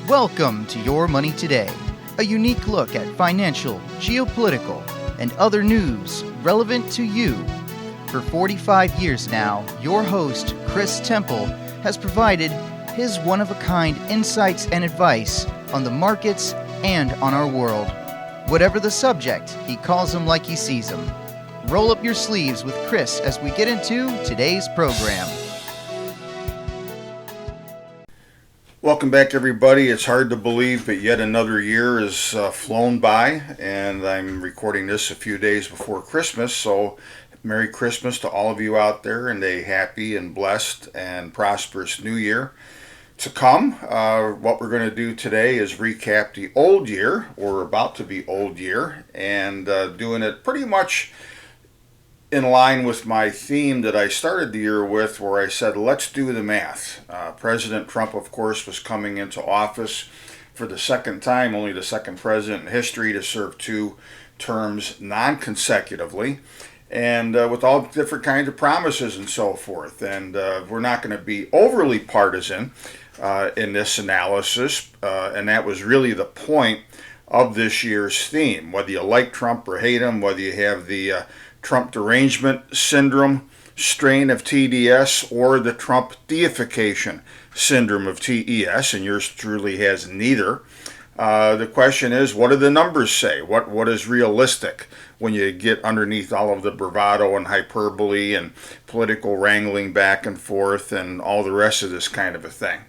Welcome to Your Money Today, a unique look at financial, geopolitical, and other news relevant to you. For 45 years now, your host, Chris Temple, has provided his one-of-a-kind insights and advice on the markets and on our world. Whatever the subject, he calls them like he sees them. Roll up your sleeves with Chris as we get into today's program. Welcome back, everybody. It's hard to believe, but yet another year has flown by, and I'm recording this a few days before Christmas, so Merry Christmas to all of you out there, and a happy and blessed and prosperous new year to come. What we're going to do today is recap the old year, or about to be old year, and doing it pretty much in line with my theme that I started the year with, where I said, let's do the math. President Trump, of course, was coming into office for the second time, only the second president in history to serve two terms non-consecutively, and with all different kinds of promises and so forth. And we're not going to be overly partisan in this analysis, and that was really the point of this year's theme. Whether you like Trump or hate him, whether you have the Trump derangement syndrome strain of TDS or the Trump deification syndrome of TES, and yours truly has neither. The question is, what do the numbers say? What is realistic when you get underneath all of the bravado and hyperbole and political wrangling back and forth and all the rest of this kind of a thing?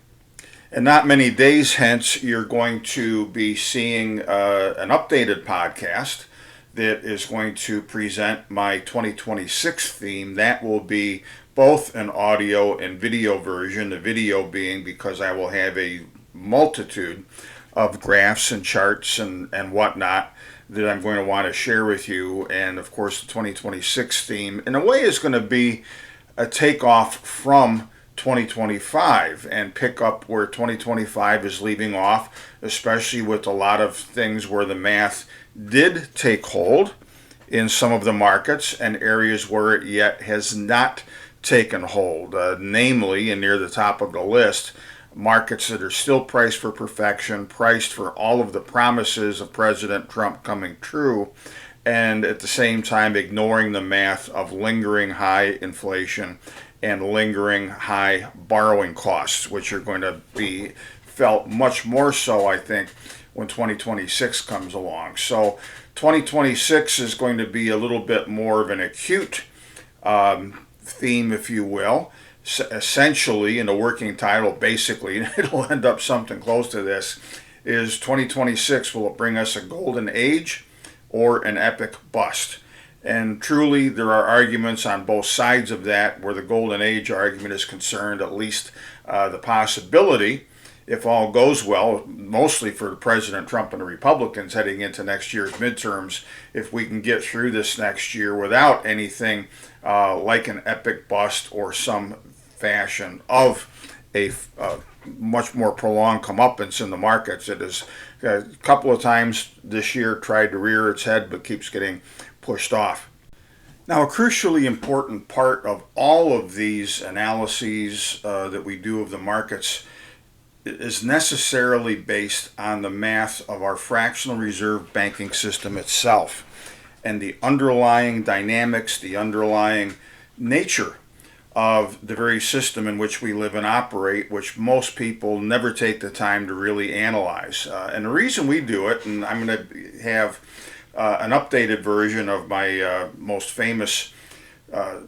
And not many days hence, you're going to be seeing an updated podcast that is going to present my 2026 theme. That will be both an audio and video version, the video being because I will have a multitude of graphs and charts and whatnot that I'm going to want to share with you. And of course, the 2026 theme, in a way, is going to be a takeoff from 2025 and pick up where 2025 is leaving off, especially with a lot of things where the math did take hold in some of the markets and areas where it yet has not taken hold, namely, and near the top of the list, markets that are still priced for perfection, priced for all of the promises of President Trump coming true, and at the same time ignoring the math of lingering high inflation and lingering high borrowing costs, which are going to be felt much more so, I think, when 2026 comes along. So 2026 is going to be a little bit more of an acute theme, if you will. Essentially, in the working title, basically, it'll end up something close to this, is 2026, will it bring us a golden age or an epic bust? And truly, there are arguments on both sides of that, where the golden age argument is concerned, at least the possibility, if all goes well, mostly for President Trump and the Republicans heading into next year's midterms, if we can get through this next year without anything like an epic bust or some fashion of a much more prolonged comeuppance in the markets. It has a couple of times this year tried to rear its head, but keeps getting pushed off. Now, a crucially important part of all of these analyses that we do of the markets is necessarily based on the math of our fractional reserve banking system itself and the underlying dynamics, the underlying nature of the very system in which we live and operate, which most people never take the time to really analyze. And the reason we do it, and I'm going to have an updated version of my most famous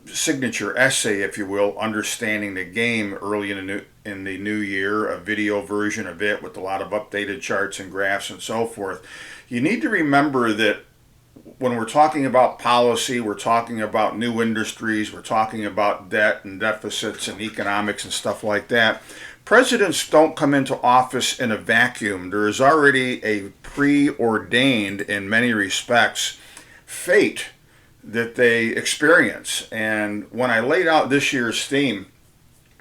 signature essay, if you will, Understanding the Game, early in the new year, a video version of it with a lot of updated charts and graphs and so forth. You need to remember that when we're talking about policy, we're talking about new industries, we're talking about debt and deficits and economics and stuff like that. Presidents don't come into office in a vacuum. There is already a preordained, in many respects, fate that they experience. And when I laid out this year's theme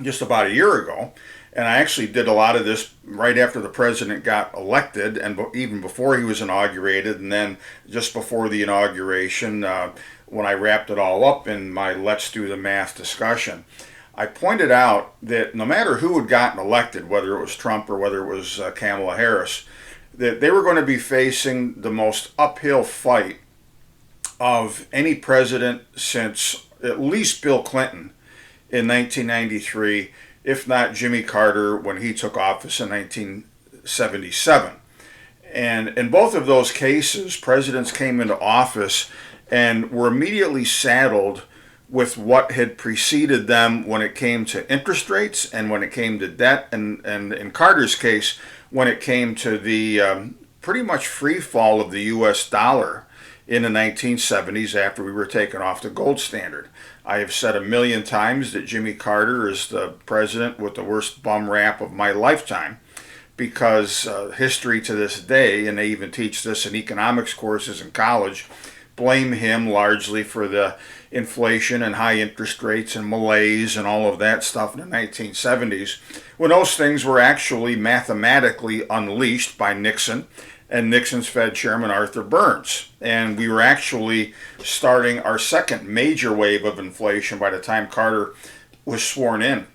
just about a year ago, and I actually did a lot of this right after the president got elected and even before he was inaugurated, and then just before the inauguration when I wrapped it all up in my Let's Do the Math discussion. I pointed out that no matter who had gotten elected, whether it was Trump or whether it was Kamala Harris, that they were going to be facing the most uphill fight of any president since at least Bill Clinton in 1993, if not Jimmy Carter when he took office in 1977. And in both of those cases, presidents came into office and were immediately saddled with what had preceded them when it came to interest rates and when it came to debt, and in Carter's case, when it came to the pretty much free fall of the U.S. dollar in the 1970s after we were taken off the gold standard. I have said a million times that Jimmy Carter is the president with the worst bum rap of my lifetime, because history to this day, and they even teach this in economics courses in college, blame him largely for the inflation and high interest rates and malaise and all of that stuff in the 1970s, when those things were actually mathematically unleashed by Nixon and Nixon's Fed Chairman Arthur Burns. And we were actually starting our second major wave of inflation by the time Carter was sworn in.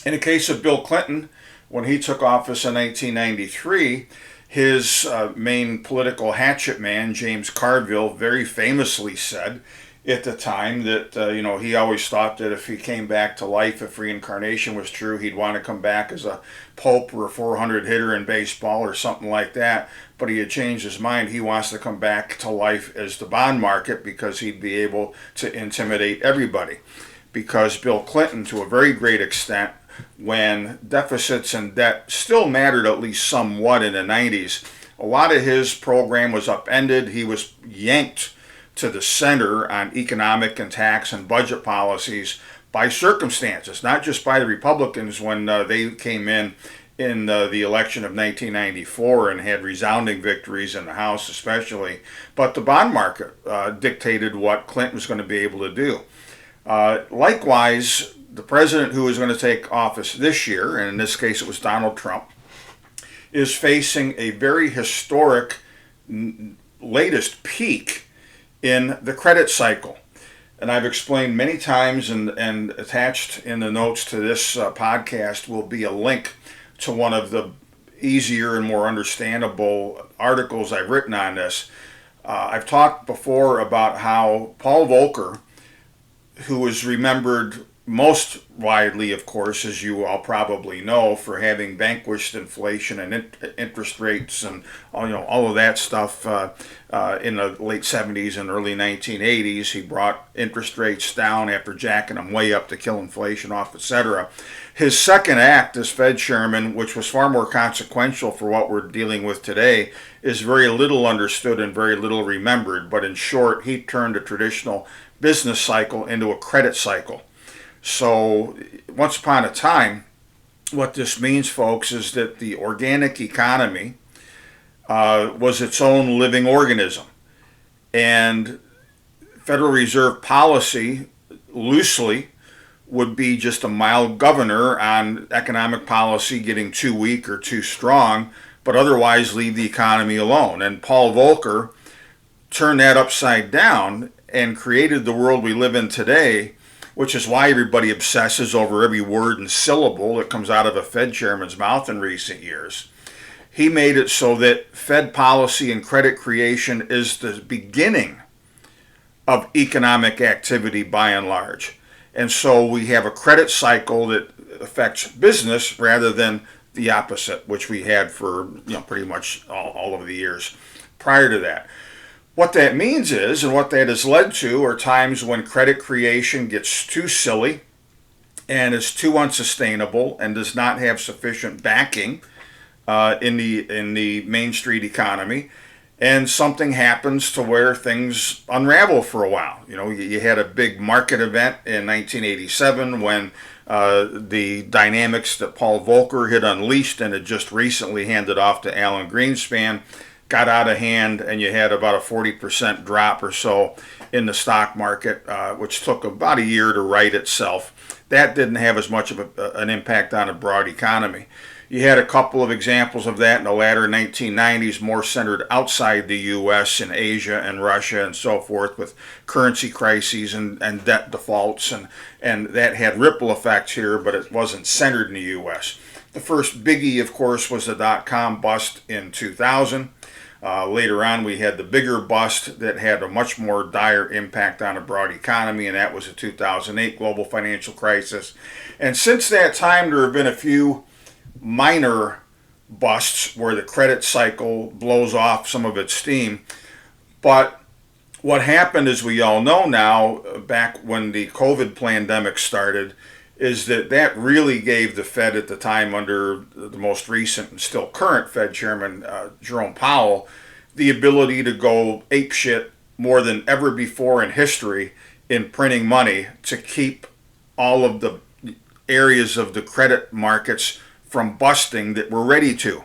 In the case of Bill Clinton, when he took office in 1993, his main political hatchet man, James Carville, very famously said at the time that he always thought that if he came back to life, if reincarnation was true, he'd want to come back as a Pope or a 400 hitter in baseball or something like that. But he had changed his mind. He wants to come back to life as the bond market because he'd be able to intimidate everybody. Because Bill Clinton, to a very great extent, when deficits and debt still mattered at least somewhat in the 90s, a lot of his program was upended. He was yanked to the center on economic and tax and budget policies by circumstances, not just by the Republicans when they came in the election of 1994 and had resounding victories in the House especially, but the bond market dictated what Clinton was going to be able to do. Likewise, the president who is going to take office this year, and in this case it was Donald Trump, is facing a very historic latest peak in the credit cycle. And I've explained many times, and attached in the notes to this podcast will be a link to one of the easier and more understandable articles I've written on this. I've talked before about how Paul Volcker, who is remembered most widely, of course, as you all probably know, for having vanquished inflation and interest rates and all of that stuff in the late 70s and early 1980s. He brought interest rates down after jacking them way up to kill inflation off, etc. His second act as Fed chairman, which was far more consequential for what we're dealing with today, is very little understood and very little remembered. But in short, he turned a traditional business cycle into a credit cycle. So once upon a time, what this means, folks, is that the organic economy was its own living organism. And Federal Reserve policy, loosely, would be just a mild governor on economic policy getting too weak or too strong, but otherwise leave the economy alone. And Paul Volcker turned that upside down and created the world we live in today, which is why everybody obsesses over every word and syllable that comes out of a Fed chairman's mouth in recent years. He made it so that Fed policy and credit creation is the beginning of economic activity by and large. And so we have a credit cycle that affects business rather than the opposite, which we had for pretty much all of the years prior to that. What that means is, and what that has led to, are times when credit creation gets too silly and is too unsustainable and does not have sufficient backing in the Main Street economy, and something happens to where things unravel for a while. You had a big market event in 1987 when the dynamics that Paul Volcker had unleashed and had just recently handed off to Alan Greenspan got out of hand, and you had about a 40% drop or so in the stock market, which took about a year to right itself. That didn't have as much of an impact on a broad economy. You had a couple of examples of that in the latter 1990s, more centered outside the U.S. in Asia and Russia and so forth, with currency crises and debt defaults, and that had ripple effects here, but it wasn't centered in the U.S. The first biggie, of course, was the dot-com bust in 2000. Later on, we had the bigger bust that had a much more dire impact on the broad economy, and that was the 2008 global financial crisis. And since that time, there have been a few minor busts where the credit cycle blows off some of its steam. But what happened, as we all know now, back when the COVID pandemic started, is that really gave the Fed at the time, under the most recent and still current Fed Chairman Jerome Powell, the ability to go apeshit more than ever before in history in printing money to keep all of the areas of the credit markets from busting that were ready to.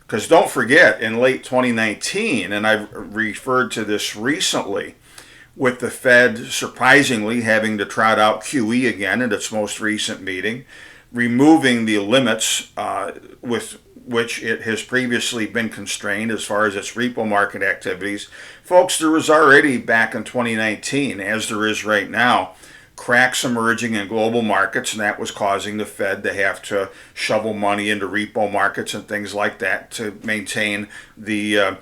Because don't forget, in late 2019, and I've referred to this recently, with the Fed surprisingly having to trot out QE again at its most recent meeting, removing the limits with which it has previously been constrained as far as its repo market activities. Folks, there was already back in 2019, as there is right now, cracks emerging in global markets, and that was causing the Fed to have to shovel money into repo markets and things like that to maintain the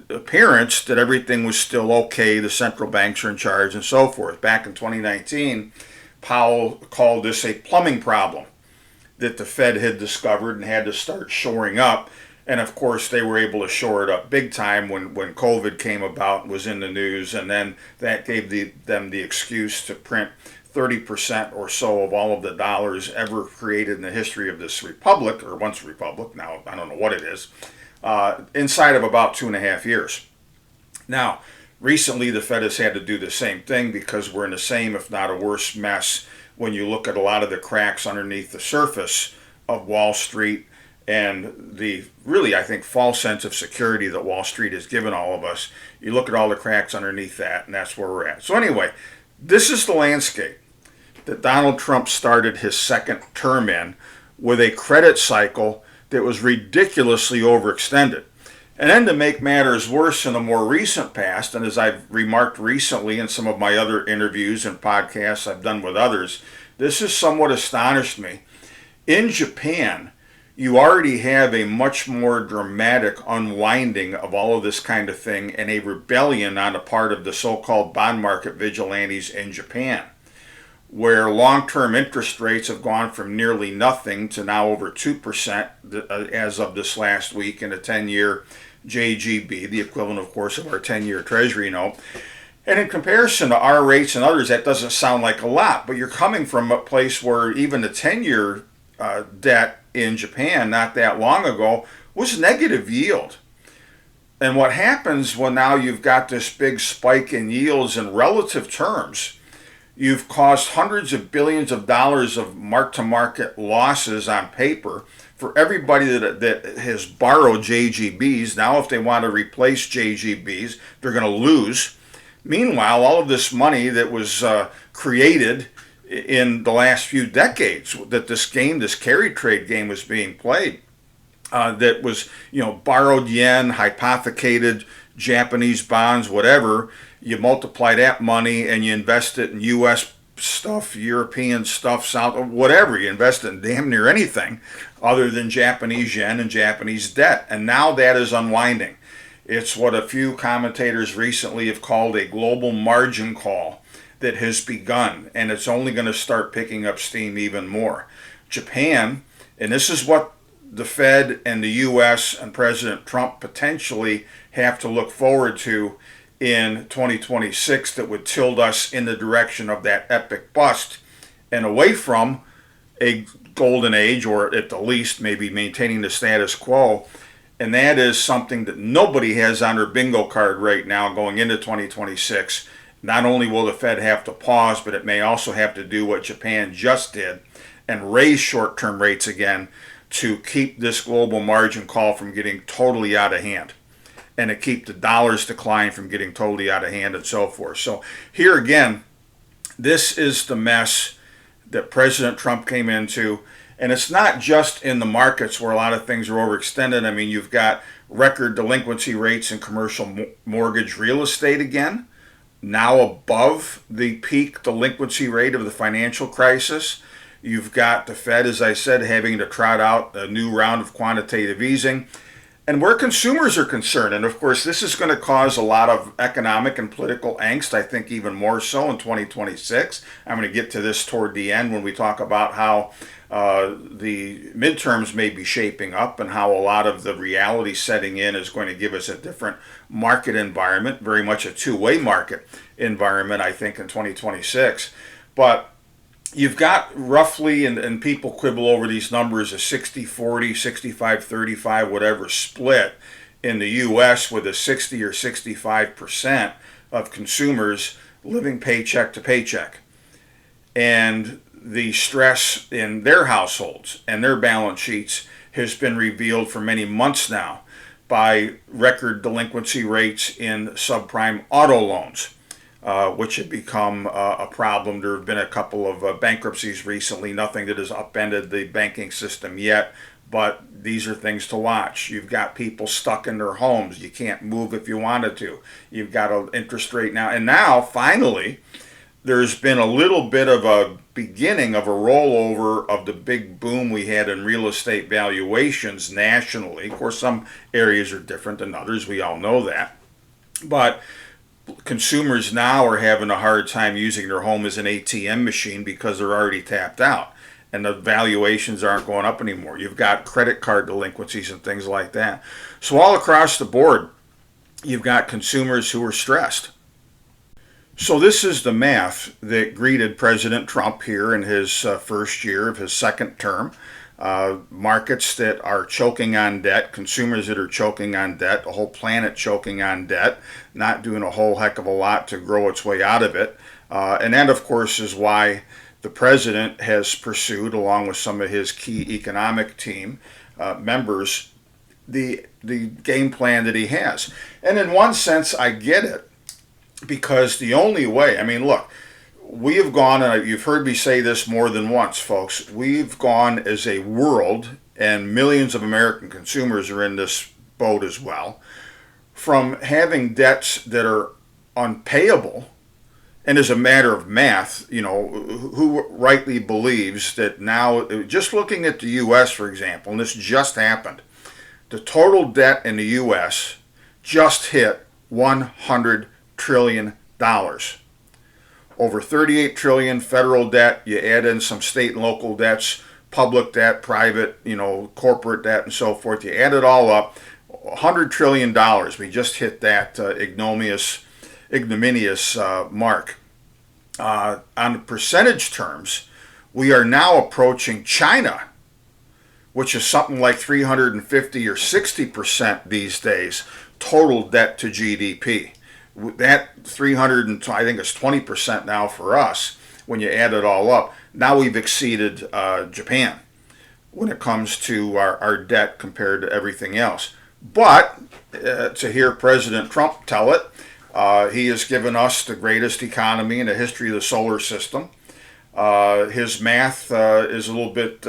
appearance that everything was still okay, the central banks are in charge and so forth. Back in 2019, Powell called this a plumbing problem that the Fed had discovered and had to start shoring up. And of course, they were able to shore it up big time when COVID came about and was in the news, and then that gave them the excuse to print 30% or so of all of the dollars ever created in the history of this republic, or once republic, now I don't know what it is, inside of about 2.5 years. Now, recently the Fed has had to do the same thing because we're in the same, if not a worse mess, when you look at a lot of the cracks underneath the surface of Wall Street and the really, I think, false sense of security that Wall Street has given all of us. You look at all the cracks underneath that, and that's where we're at. So anyway, this is the landscape that Donald Trump started his second term in, with a credit cycle that was ridiculously overextended. And then to make matters worse, in the more recent past, and as I've remarked recently in some of my other interviews and podcasts I've done with others, this has somewhat astonished me. In Japan, you already have a much more dramatic unwinding of all of this kind of thing, and a rebellion on the part of the so-called bond market vigilantes in Japan, where long-term interest rates have gone from nearly nothing to now over 2% as of this last week in a 10-year JGB, the equivalent, of course, of our 10-year Treasury note. And in comparison to our rates and others, that doesn't sound like a lot, but you're coming from a place where even the 10-year debt in Japan not that long ago was negative yield. And what happens when now you've got this big spike in yields in relative terms, you've caused hundreds of billions of dollars of mark-to-market losses on paper for everybody that has borrowed JGBs. Now if they want to replace JGBs, they're going to lose. Meanwhile, all of this money that was created in the last few decades, that this game, this carry trade game, was being played, that was, borrowed yen, hypothecated Japanese bonds, whatever. You multiply that money and you invest it in U.S. stuff, European stuff, South, whatever. You invest in damn near anything other than Japanese yen and Japanese debt. And now that is unwinding. It's what a few commentators recently have called a global margin call that has begun, and it's only going to start picking up steam even more. Japan, and this is what the Fed and the U.S. and President Trump potentially have to look forward to in 2026, that would tilt us in the direction of that epic bust and away from a golden age, or at the least maybe maintaining the status quo. And that is something that nobody has on their bingo card right now going into 2026. Not only will the Fed have to pause, but it may also have to do what Japan just did and raise short-term rates again to keep this global margin call from getting totally out of hand, and to keep the dollar's decline from getting totally out of hand and so forth. So here again, this is the mess that President Trump came into, And it's not just in the markets where a lot of things are overextended. I mean, you've got record delinquency rates in commercial mortgage real estate again, now above the peak delinquency rate of the financial crisis. You've got the Fed, as I said, having to trot out a new round of quantitative easing. And where consumers are concerned, and of course, this is going to cause a lot of economic and political angst, I think even more so in 2026. I'm going to get to this toward the end when we talk about how the midterms may be shaping up and how a lot of the reality setting in is going to give us a different market environment, very much a two-way market environment, I think, in 2026. But you've got roughly, and people quibble over these numbers, a 60-40, 65-35, whatever split in the U.S. with a 60 or 65% of consumers living paycheck to paycheck. And the stress in their households and their balance sheets has been revealed for many months now by record delinquency rates in subprime auto loans, which have become a problem. There have been a couple of bankruptcies recently, nothing that has upended the banking system yet, but these are things to watch. You've got people stuck in their homes. You can't move if you wanted to. You've got an interest rate now. And now, finally, there's been a little bit of a beginning of a rollover of the big boom we had in real estate valuations nationally. Of course, some areas are different than others. We all know that. But consumers now are having a hard time using their home as an ATM machine because they're already tapped out and the valuations aren't going up anymore. You've got credit card delinquencies and things like that. So all across the board, you've got consumers who are stressed. So this is the math that greeted President Trump here in his first year of his second term. Markets that are choking on debt, consumers that are choking on debt, the whole planet choking on debt, not doing a whole heck of a lot to grow its way out of it. And that, of course, is why the president has pursued, along with some of his key economic team members, the game plan that he has. And in one sense, I get it, because the only way, I mean, look, we have gone, and you've heard me say this more than once, folks, we've gone as a world, and millions of American consumers are in this boat as well, from having debts that are unpayable. And as a matter of math, you know, who rightly believes that now, just looking at the U.S., for example, and this just happened, the total debt in the U.S. just hit $100 trillion. Over 38 trillion federal debt. You add in some state and local debts, public debt, private, you know, corporate debt, and so forth. You add it all up, $100 trillion. We just hit that ignominious mark. On percentage terms, we are now approaching China, which is something like 350 or 60% these days, total debt to GDP. That 300, and I think it's 20% now for us when you add it all up. Now we've exceeded Japan when it comes to our debt compared to everything else. But to hear President Trump tell it, he has given us the greatest economy in the history of the solar system. His math is a little bit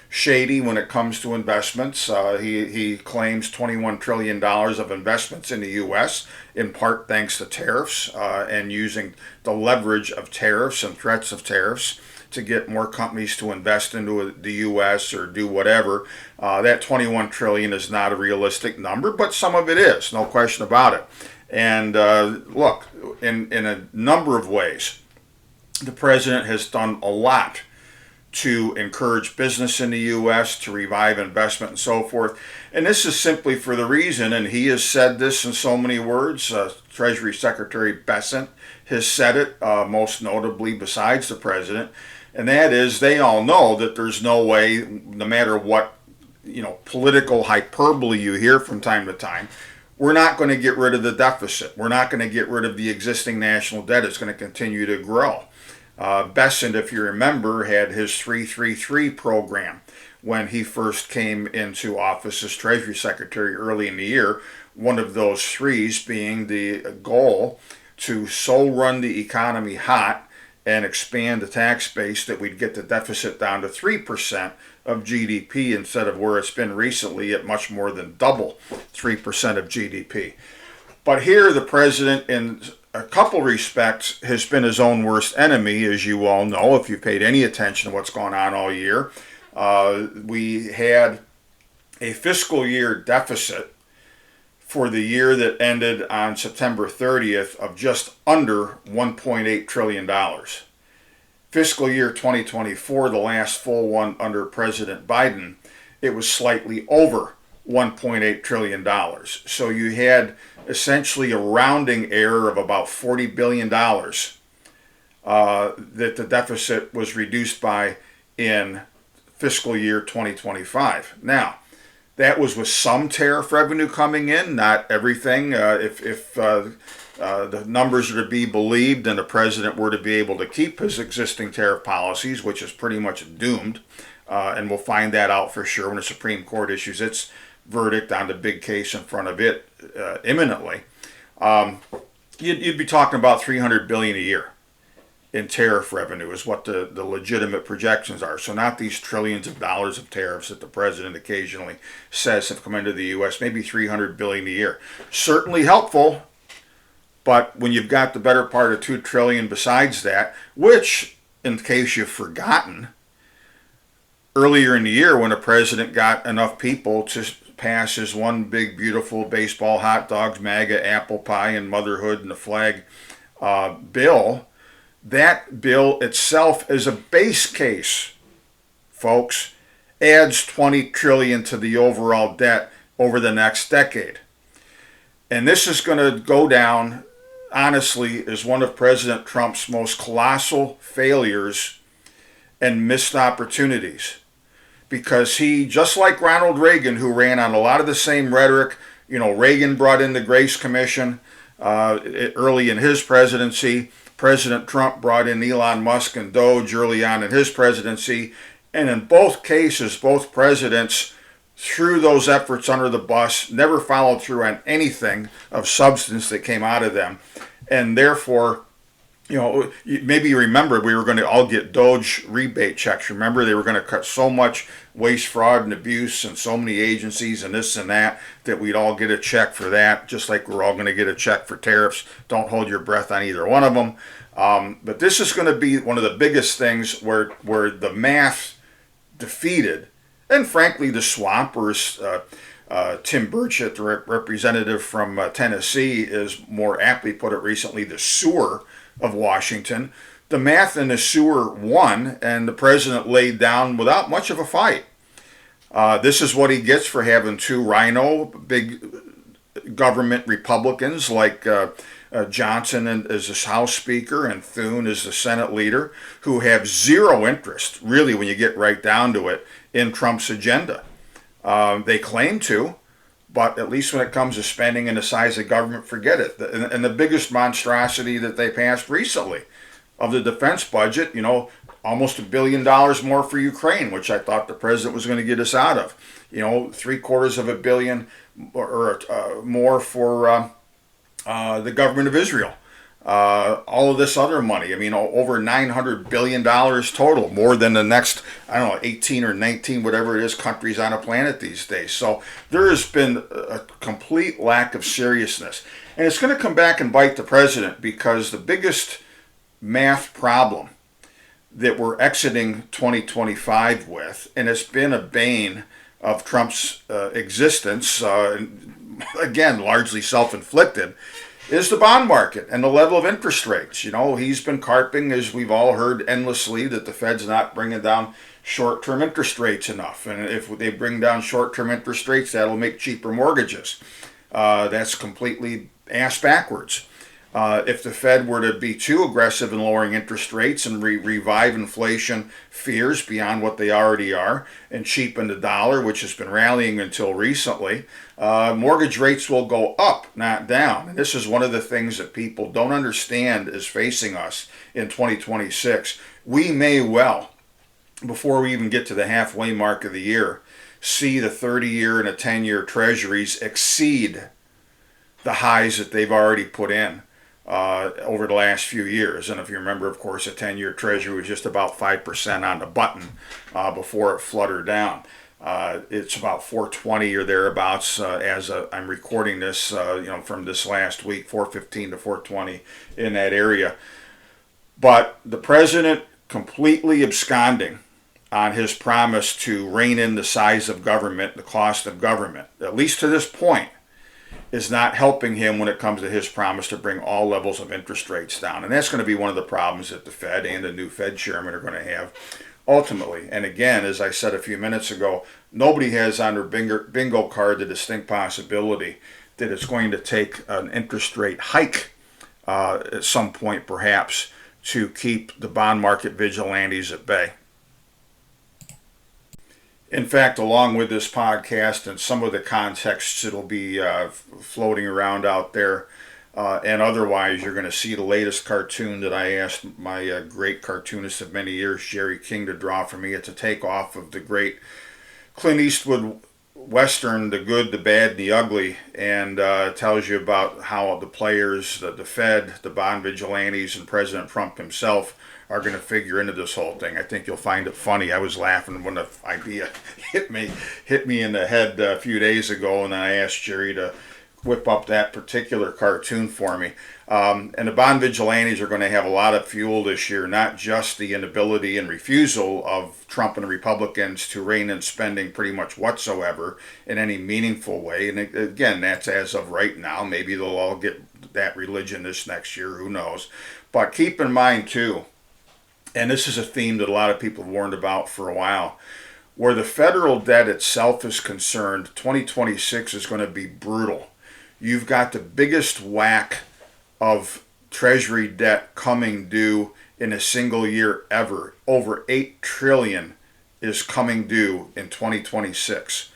shady when it comes to investments. He claims $21 trillion of investments in the U.S., in part thanks to tariffs and using the leverage of tariffs and threats of tariffs to get more companies to invest into the U.S. or do whatever. That $21 trillion is not a realistic number, but some of it is, no question about it. And look, in a number of ways, the president has done a lot to encourage business in the U.S., to revive investment and so forth. And this is simply for the reason, and he has said this in so many words, Treasury Secretary Bessent has said it, most notably besides the president, and that is they all know that there's no way, no matter what, you know, political hyperbole you hear from time to time, we're not going to get rid of the deficit. We're not going to get rid of the existing national debt. It's going to continue to grow. Bessent, if you remember, had his 333 program when he first came into office as Treasury Secretary early in the year. One of those threes being the goal to so run the economy hot and expand the tax base, that we'd get the deficit down to 3% of GDP instead of where it's been recently at much more than double 3% of GDP. But here the president, in a couple respects, has been his own worst enemy, as you all know, if you paid any attention to what's gone on all year. We had a fiscal year deficit for the year that ended on September 30th of just under $1.8 trillion. Fiscal year 2024, the last full one under President Biden, it was slightly over $1.8 trillion. So you had essentially a rounding error of about $40 billion that the deficit was reduced by in fiscal year 2025. Now, that was with some tariff revenue coming in, not everything. If the numbers are to be believed and the president were to be able to keep his existing tariff policies, which is pretty much doomed, and we'll find that out for sure when the Supreme Court issues its verdict on the big case in front of it imminently, you'd be talking about $300 billion a year in tariff revenue is what the legitimate projections are. So not these trillions of dollars of tariffs that the president occasionally says have come into the U.S., maybe $300 billion a year. Certainly helpful, but when you've got the better part of $2 trillion besides that, which, in case you've forgotten, earlier in the year when the president got enough people to pass his one big, beautiful baseball, hot dogs, MAGA, apple pie, and motherhood and the flag bill, that bill itself is a base case, folks, adds $20 trillion to the overall debt over the next decade. And this is going to go down, honestly, as one of President Trump's most colossal failures and missed opportunities. Because he, just like Ronald Reagan, who ran on a lot of the same rhetoric, Reagan brought in the Grace Commission early in his presidency. President Trump brought in Elon Musk and Doge early on in his presidency. And in both cases, both presidents threw those efforts under the bus, never followed through on anything of substance that came out of them. And therefore, maybe you remember we were going to all get Doge rebate checks. Remember, they were going to cut so much waste, fraud, and abuse and so many agencies and this and that we'd all get a check for that, just like we're all going to get a check for tariffs. Don't hold your breath on either one of them. But this is going to be one of the biggest things where the math defeated, and frankly the swamp, or Tim Burchett, the representative from Tennessee, is more aptly put it recently, the sewer of Washington. The math in the sewer won, and the president laid down without much of a fight. This is what he gets for having two big government Republicans like Johnson as the House Speaker and Thune as the Senate leader, who have zero interest, really, when you get right down to it, in Trump's agenda. They claim to, but at least when it comes to spending and the size of government, forget it. And the biggest monstrosity that they passed recently of the defense budget, almost $1 billion more for Ukraine, which I thought the president was going to get us out of. $750 million or more for the government of Israel. All of this other money, over $900 billion total, more than the next, 18 or 19, whatever it is, countries on a planet these days. So there has been a complete lack of seriousness. And it's going to come back and bite the president, because the biggest math problem that we're exiting 2025 with, and it's been a bane of Trump's existence, again, largely self-inflicted, is the bond market and the level of interest rates. He's been carping, as we've all heard endlessly, that the Fed's not bringing down short-term interest rates enough. And if they bring down short-term interest rates, that'll make cheaper mortgages. That's completely ass backwards. If the Fed were to be too aggressive in lowering interest rates and revive inflation fears beyond what they already are and cheapen the dollar, which has been rallying until recently, mortgage rates will go up, not down. And this is one of the things that people don't understand is facing us in 2026. We may well, before we even get to the halfway mark of the year, see the 30-year and the 10-year treasuries exceed the highs that they've already put in. over the last few years. And if you remember, of course, a 10-year Treasury was just about 5% on the button before it fluttered down. It's about 420 or thereabouts I'm recording this, from this last week, 415 to 420 in that area. But the president completely absconding on his promise to rein in the size of government, the cost of government, at least to this point, is not helping him when it comes to his promise to bring all levels of interest rates down. And that's going to be one of the problems that the Fed and the new Fed chairman are going to have ultimately. And again, as I said a few minutes ago, nobody has on their bingo card the distinct possibility that it's going to take an interest rate hike at some point perhaps to keep the bond market vigilantes at bay. In fact, along with this podcast and some of the contexts that'll be floating around out there and otherwise, you're going to see the latest cartoon that I asked my great cartoonist of many years, Jerry King, to draw for me. It's a takeoff of the great Clint Eastwood Western, The Good, the Bad, and the Ugly, and tells you about how the players, the Fed, the bond vigilantes, and President Trump himself are going to figure into this whole thing. I think you'll find it funny. I was laughing when the idea hit me in the head a few days ago, and I asked Jerry to whip up that particular cartoon for me. And the bond vigilantes are going to have a lot of fuel this year, not just the inability and refusal of Trump and the Republicans to rein in spending pretty much whatsoever in any meaningful way. And again, that's as of right now. Maybe they'll all get that religion this next year, who knows. But keep in mind too, and this is a theme that a lot of people have warned about for a while, where the federal debt itself is concerned, 2026 is going to be brutal. You've got the biggest whack of Treasury debt coming due in a single year ever. Over $8 trillion is coming due in 2026.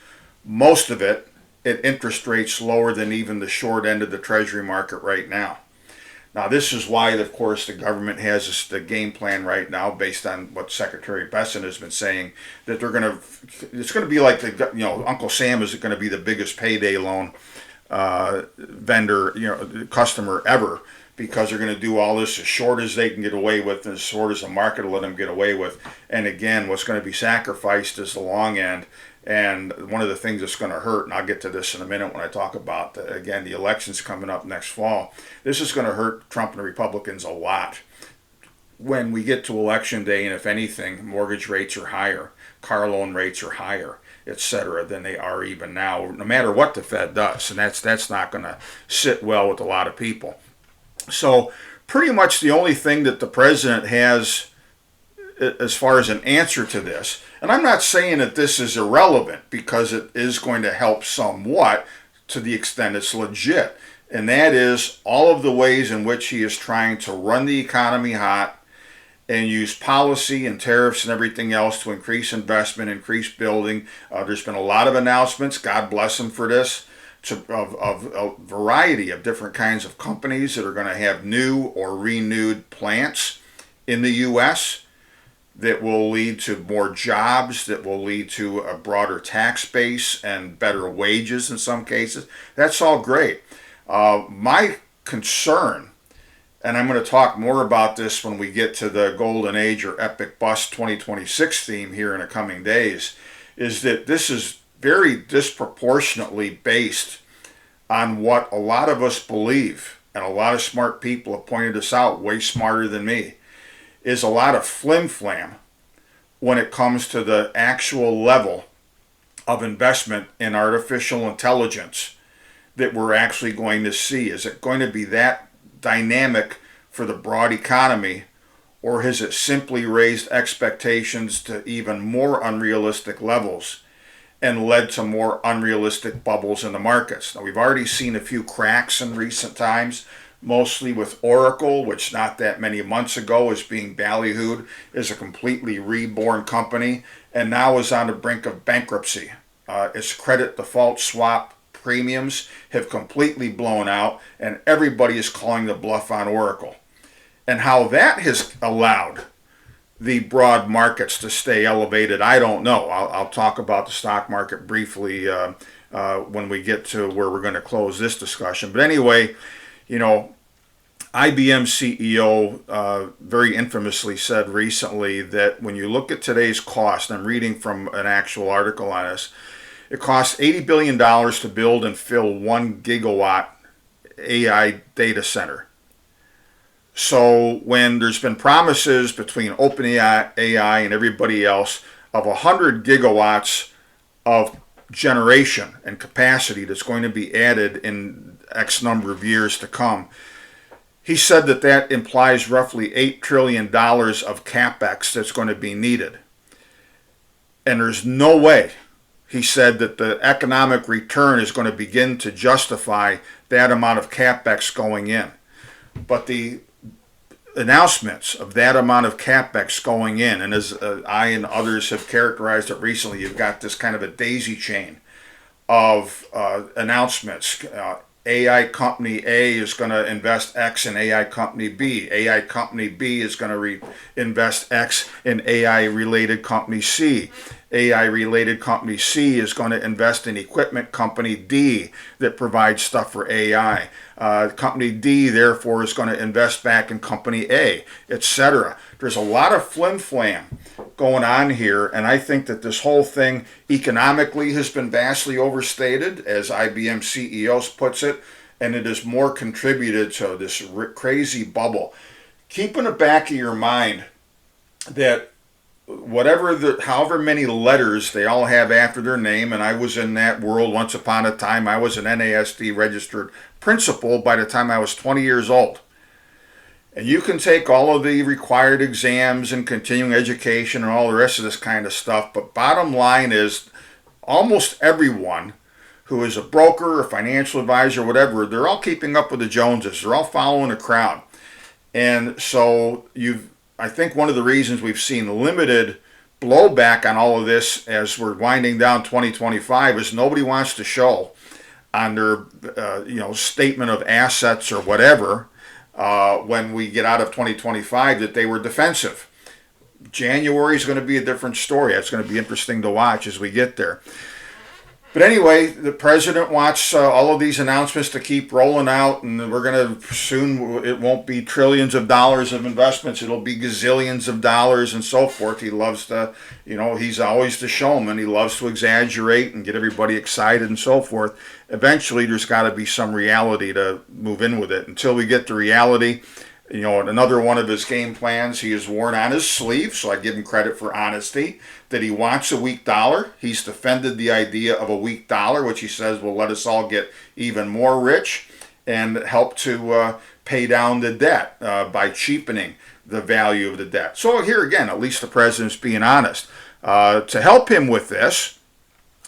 Most of it at interest rates lower than even the short end of the Treasury market right now. Now, this is why, of course, the government has the game plan right now, based on what Secretary Besson has been saying, that it's going to be like Uncle Sam is going to be the biggest payday loan vendor, customer ever, because they're going to do all this as short as they can get away with, and as short as the market will let them get away with. And again, what's going to be sacrificed is the long end. And one of the things that's going to hurt, and I'll get to this in a minute when I talk about, the elections coming up next fall, this is going to hurt Trump and the Republicans a lot. When we get to election day, and if anything, mortgage rates are higher, car loan rates are higher, etc., than they are even now, no matter what the Fed does. And that's not going to sit well with a lot of people. So pretty much the only thing that the president has as far as an answer to this, and I'm not saying that this is irrelevant, because it is going to help somewhat to the extent it's legit, and that is all of the ways in which he is trying to run the economy hot and use policy and tariffs and everything else to increase investment, building. There's been a lot of announcements, God bless him for this, of a variety of different kinds of companies that are going to have new or renewed plants in the U.S., that will lead to more jobs, that will lead to a broader tax base and better wages in some cases. That's all great. My concern, and I'm going to talk more about this when we get to the Golden Age or Epic Bust 2026 theme here in the coming days, is that this is very disproportionately based on what a lot of us believe, and a lot of smart people have pointed this out, way smarter than me, is a lot of flim-flam when it comes to the actual level of investment in artificial intelligence that we're actually going to see. Is it going to be that dynamic for the broad economy, or has it simply raised expectations to even more unrealistic levels and led to more unrealistic bubbles in the markets? Now, we've already seen a few cracks in recent times, mostly with Oracle, which not that many months ago is being ballyhooed as a completely reborn company, and now is on the brink of bankruptcy. Its credit default swap premiums have completely blown out, and everybody is calling the bluff on Oracle. And how that has allowed the broad markets to stay elevated, I don't know. I'll talk about the stock market briefly when we get to where we're going to close this discussion. But anyway, IBM CEO very infamously said recently that when you look at today's cost, I'm reading from an actual article on this, it costs $80 billion to build and fill 1 gigawatt AI data center. So when there's been promises between OpenAI and everybody else of 100 gigawatts of generation and capacity that's going to be added in X number of years to come, he said that that implies roughly $8 trillion of capex that's going to be needed. And there's no way, he said, that the economic return is going to begin to justify that amount of capex going in. But the announcements of that amount of capex going in, and as I and others have characterized it recently, you've got this kind of a daisy chain of announcements. AI company A is going to invest X in AI company B. AI company B is going to invest X in AI related company C. AI related company C is going to invest in equipment company D that provides stuff for AI. Company D, therefore, is going to invest back in company A, etc. There's a lot of flim-flam going on here, and I think that this whole thing economically has been vastly overstated, as IBM CEO puts it, and it has more contributed to this crazy bubble. Keep in the back of your mind that however many letters they all have after their name, and I was in that world once upon a time. I was an NASD registered principal by the time I was 20 years old. And you can take all of the required exams and continuing education and all the rest of this kind of stuff, but bottom line is almost everyone who is a broker or financial advisor or whatever, they're all keeping up with the Joneses. They're all following the crowd. And so I think one of the reasons we've seen limited blowback on all of this as we're winding down 2025 is nobody wants to show on their statement of assets or whatever when we get out of 2025 that they were defensive. January is going to be a different story. It's going to be interesting to watch as we get there. But anyway, the president wants all of these announcements to keep rolling out, and we're going to soon, it won't be trillions of dollars of investments, it'll be gazillions of dollars and so forth. He loves to, he's always the showman. He loves to exaggerate and get everybody excited and so forth. Eventually, there's got to be some reality to move in with it. Until we get to reality, another one of his game plans he has worn on his sleeve, so I give him credit for honesty, that he wants a weak dollar. He's defended the idea of a weak dollar, which he says will let us all get even more rich and help to pay down the debt by cheapening the value of the debt. So here again, at least the president's being honest. To help him with this,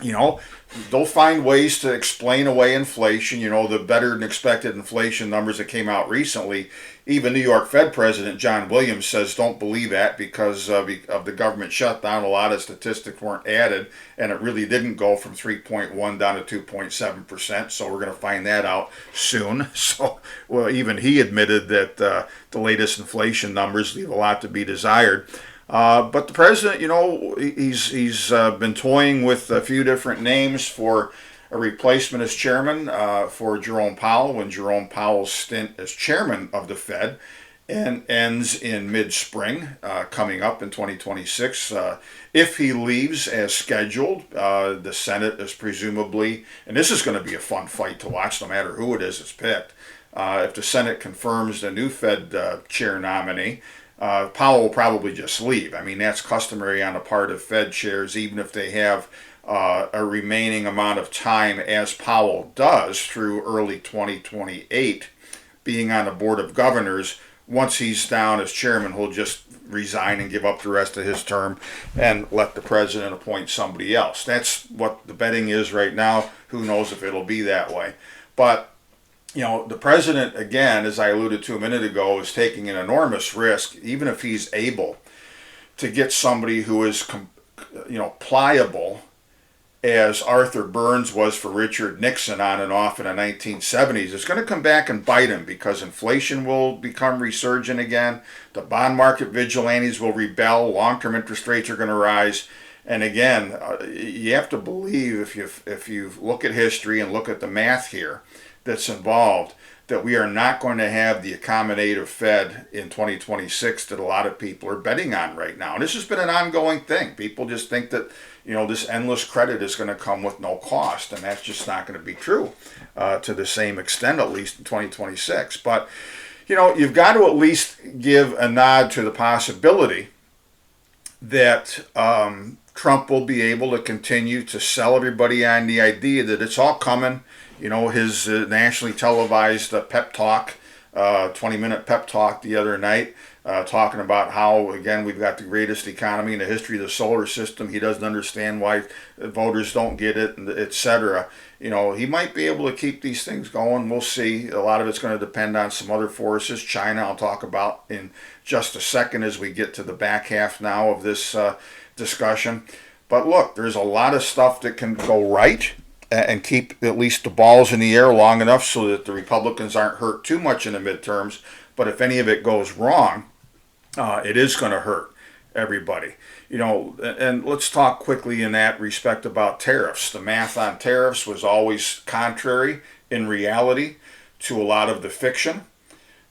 they'll find ways to explain away inflation. The better than expected inflation numbers that came out recently. Even New York Fed President John Williams says don't believe that because of the government shutdown. A lot of statistics weren't added, and it really didn't go from 3.1 down to 2.7%. So we're going to find that out soon. So, even he admitted that the latest inflation numbers leave a lot to be desired. But the president, he's been toying with a few different names for a replacement as chairman for Jerome Powell when Jerome Powell's stint as chairman of the Fed ends in mid-spring, coming up in 2026. If he leaves as scheduled, the Senate is presumably, and this is going to be a fun fight to watch no matter who it is that's picked, if the Senate confirms the new Fed chair nominee, Powell will probably just leave. I mean, that's customary on the part of Fed chairs, even if they have a remaining amount of time, as Powell does through early 2028, being on the Board of Governors. Once he's down as chairman, he'll just resign and give up the rest of his term and let the president appoint somebody else. That's what the betting is right now. Who knows if it'll be that way. But the president, again, as I alluded to a minute ago, is taking an enormous risk, even if he's able to get somebody who is, pliable, as Arthur Burns was for Richard Nixon on and off in the 1970s. It's going to come back and bite him because inflation will become resurgent again. The bond market vigilantes will rebel. Long-term interest rates are going to rise. And again, you have to believe if you look at history and look at the math here that's involved, that we are not going to have the accommodative Fed in 2026 that a lot of people are betting on right now. And this has been an ongoing thing. People just think that this endless credit is going to come with no cost, and that's just not going to be true to the same extent, at least in 2026. But you've got to at least give a nod to the possibility that Trump will be able to continue to sell everybody on the idea that it's all coming. His nationally televised pep talk, 20-minute pep talk the other night, talking about how, again, we've got the greatest economy in the history of the solar system. He doesn't understand why voters don't get it, etc. He might be able to keep these things going. We'll see. A lot of it's going to depend on some other forces. China, I'll talk about in just a second as we get to the back half now of this discussion. But look, there's a lot of stuff that can go right and keep at least the balls in the air long enough so that the Republicans aren't hurt too much in the midterms. But if any of it goes wrong, it is going to hurt everybody. And let's talk quickly in that respect about tariffs. The math on tariffs was always contrary in reality to a lot of the fiction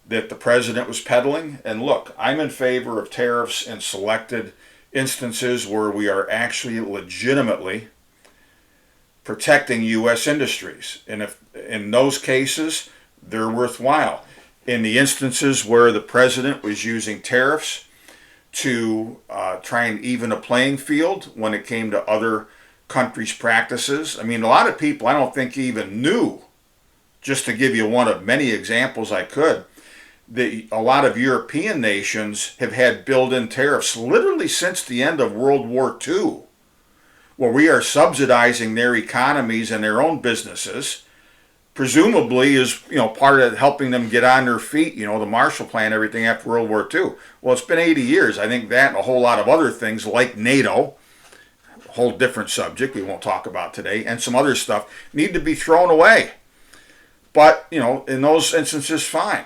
that the president was peddling. And look, I'm in favor of tariffs in selected instances where we are actually legitimately protecting U.S. industries. And if in those cases, they're worthwhile. In the instances where the president was using tariffs to try and even a playing field when it came to other countries' practices, I mean, a lot of people I don't think even knew, just to give you one of many examples I could, that a lot of European nations have had built-in tariffs literally since the end of World War II, where we are subsidizing their economies and their own businesses, presumably is part of helping them get on their feet, the Marshall Plan, everything after World War II. Well, it's been 80 years. I think that and a whole lot of other things like NATO, a whole different subject we won't talk about today, and some other stuff need to be thrown away. But, in those instances, fine.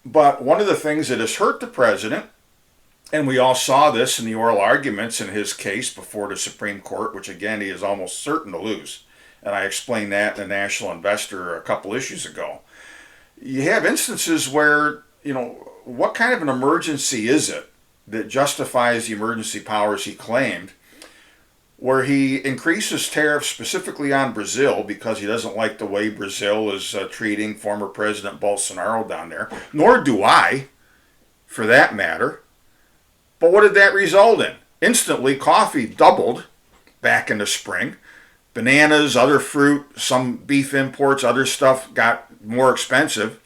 But one of the things that has hurt the president, and we all saw this in the oral arguments in his case before the Supreme Court, which again he is almost certain to lose. And I explained that in the National Investor a couple issues ago. You have instances where, what kind of an emergency is it that justifies the emergency powers he claimed, where he increases tariffs specifically on Brazil because he doesn't like the way Brazil is treating former President Bolsonaro down there, nor do I, for that matter. But what did that result in? Instantly, coffee doubled back in the spring. Bananas, other fruit, some beef imports, other stuff got more expensive.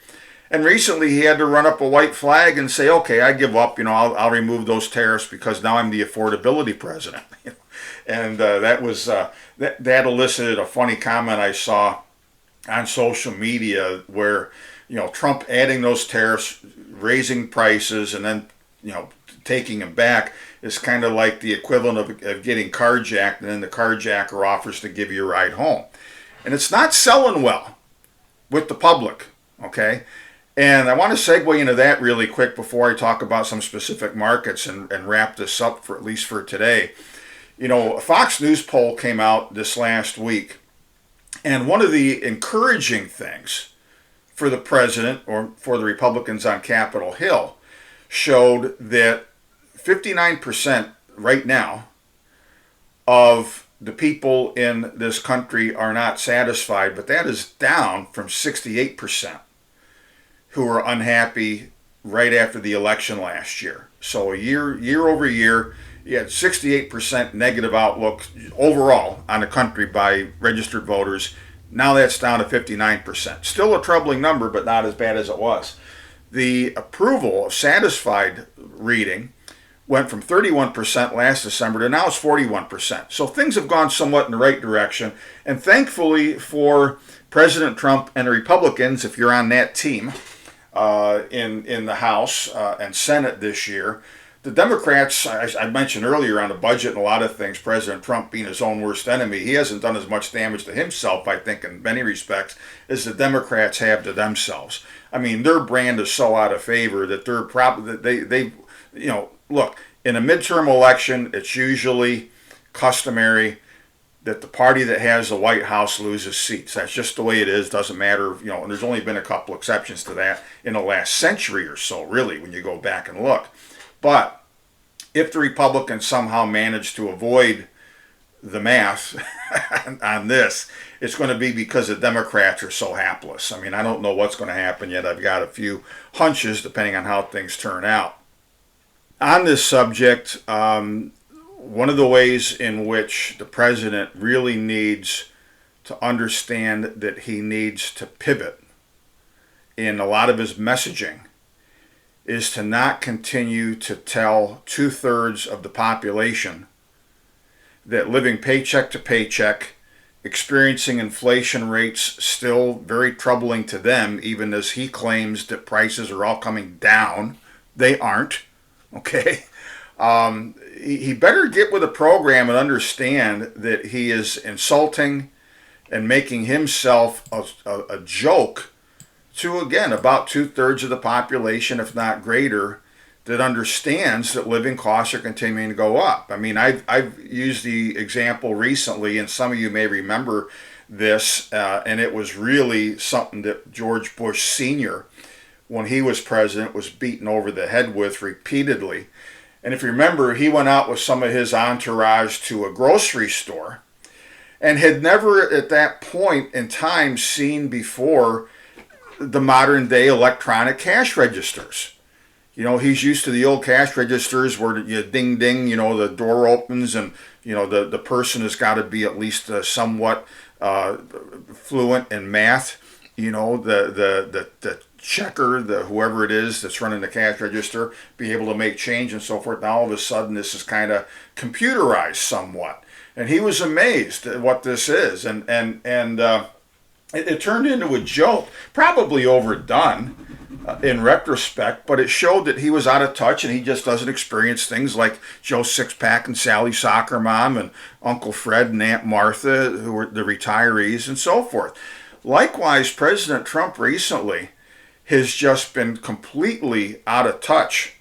And recently he had to run up a white flag and say, okay, I give up, I'll remove those tariffs because now I'm the affordability president. And that elicited a funny comment I saw on social media where, Trump adding those tariffs, raising prices, and then, taking them back is kind of like the equivalent of getting carjacked, and then the carjacker offers to give you a ride home. And it's not selling well with the public, okay? And I want to segue into that really quick before I talk about some specific markets and wrap this up for at least for today. A Fox News poll came out this last week, and one of the encouraging things for the president or for the Republicans on Capitol Hill showed that 59% right now of the people in this country are not satisfied, but that is down from 68% who were unhappy right after the election last year. So year over year, you had 68% negative outlook overall on the country by registered voters. Now that's down to 59%. Still a troubling number, but not as bad as it was. The approval of satisfied reading went from 31% last December to now it's 41%. So things have gone somewhat in the right direction. And thankfully for President Trump and the Republicans, if you're on that team in the House and Senate this year, the Democrats, I mentioned earlier on the budget and a lot of things, President Trump being his own worst enemy, he hasn't done as much damage to himself, I think, in many respects, as the Democrats have to themselves. I mean, their brand is so out of favor that they're probably, look, in a midterm election, it's usually customary that the party that has the White House loses seats. That's just the way it is. Doesn't matter, and there's only been a couple exceptions to that in the last century or so, really, when you go back and look. But if the Republicans somehow manage to avoid the math on this, it's going to be because the Democrats are so hapless. I mean, I don't know what's going to happen yet. I've got a few hunches depending on how things turn out. On this subject, one of the ways in which the president really needs to understand that he needs to pivot in a lot of his messaging is to not continue to tell 2/3 of the population that living paycheck to paycheck, experiencing inflation rates still very troubling to them, even as he claims that prices are all coming down. They aren't, okay? He better get with the program and understand that he is insulting and making himself a joke to, again, about 2/3 of the population, if not greater, that understands that living costs are continuing to go up. I mean, I've used the example recently, and some of you may remember this, and it was really something that George Bush Sr., when he was president, was beaten over the head with repeatedly. And if you remember, he went out with some of his entourage to a grocery store and had never at that point in time seen before the modern day electronic cash registers. He's used to the old cash registers where you ding ding, the door opens and, the person has got to be at least somewhat fluent in math. The checker, whoever it is that's running the cash register, be able to make change and so forth. Now all of a sudden this is kind of computerized somewhat. And he was amazed at what this is. And it turned into a joke, probably overdone in retrospect, but it showed that he was out of touch and he just doesn't experience things like Joe Sixpack and Sally Soccer Mom and Uncle Fred and Aunt Martha, who were the retirees and so forth. Likewise, President Trump recently has just been completely out of touch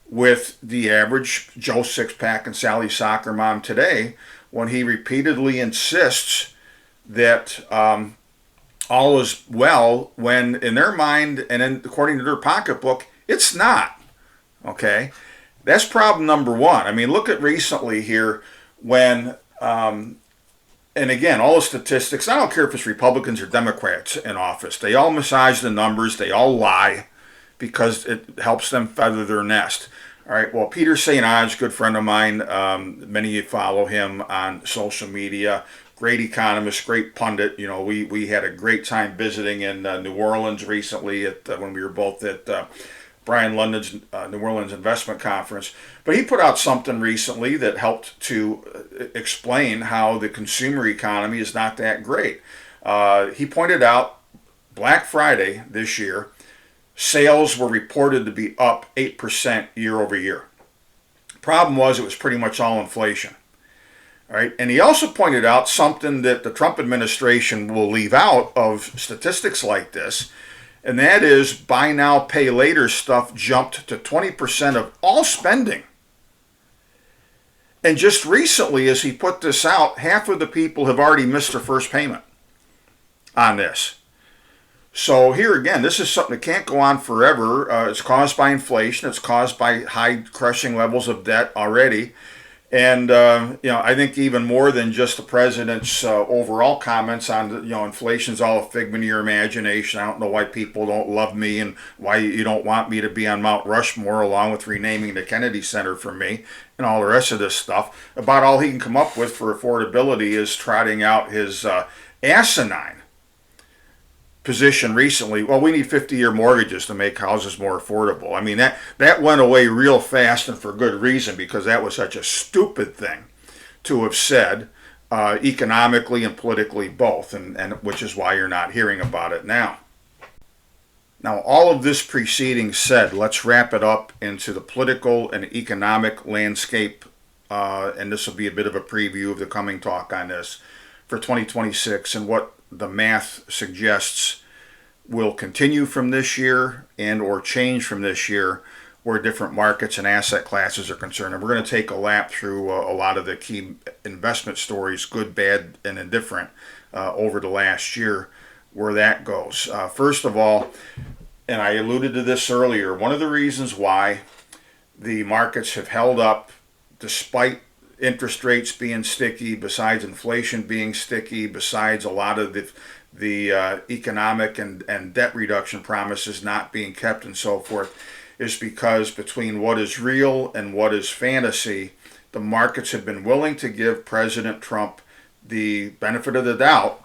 with the average Joe Sixpack and Sally Soccer Mom today when he repeatedly insists that all is well, when in their mind and according to their pocketbook, it's not. Okay? That's problem number one. I mean, look at recently here when, and again, all the statistics, I don't care if it's Republicans or Democrats in office, they all massage the numbers, they all lie because it helps them feather their nest. All right, well, Peter St. Onge, good friend of mine, many of you follow him on social media, great economist, great pundit. We had a great time visiting in New Orleans recently when we were both at Brian London's New Orleans Investment Conference. But he put out something recently that helped to explain how the consumer economy is not that great. He pointed out Black Friday this year, sales were reported to be up 8% year over year. Problem was it was pretty much all inflation. All right, and he also pointed out something that the Trump administration will leave out of statistics like this, and that is buy now, pay later stuff jumped to 20% of all spending. And just recently, as he put this out, half of the people have already missed their first payment on this. So here again, this is something that can't go on forever. It's caused by inflation. It's caused by high crushing levels of debt already. And, I think even more than just the president's overall comments on, inflation's all a figment of your imagination. I don't know why people don't love me and why you don't want me to be on Mount Rushmore along with renaming the Kennedy Center for me and all the rest of this stuff. About all he can come up with for affordability is trotting out his asinine position recently. Well, we need 50-year mortgages to make houses more affordable. I mean, that went away real fast and for good reason, because that was such a stupid thing to have said, economically and politically both, and which is why you're not hearing about it now. Now, all of this preceding said, let's wrap it up into the political and economic landscape, and this will be a bit of a preview of the coming talk on this for 2026 and what the math suggests will continue from this year and or change from this year where different markets and asset classes are concerned. And we're going to take a lap through a lot of the key investment stories, good, bad, and indifferent, over the last year, where that goes. First of all, and I alluded to this earlier, one of the reasons why the markets have held up despite interest rates being sticky, besides inflation being sticky, besides a lot of the economic and debt reduction promises not being kept and so forth, is because between what is real and what is fantasy, the markets have been willing to give President Trump the benefit of the doubt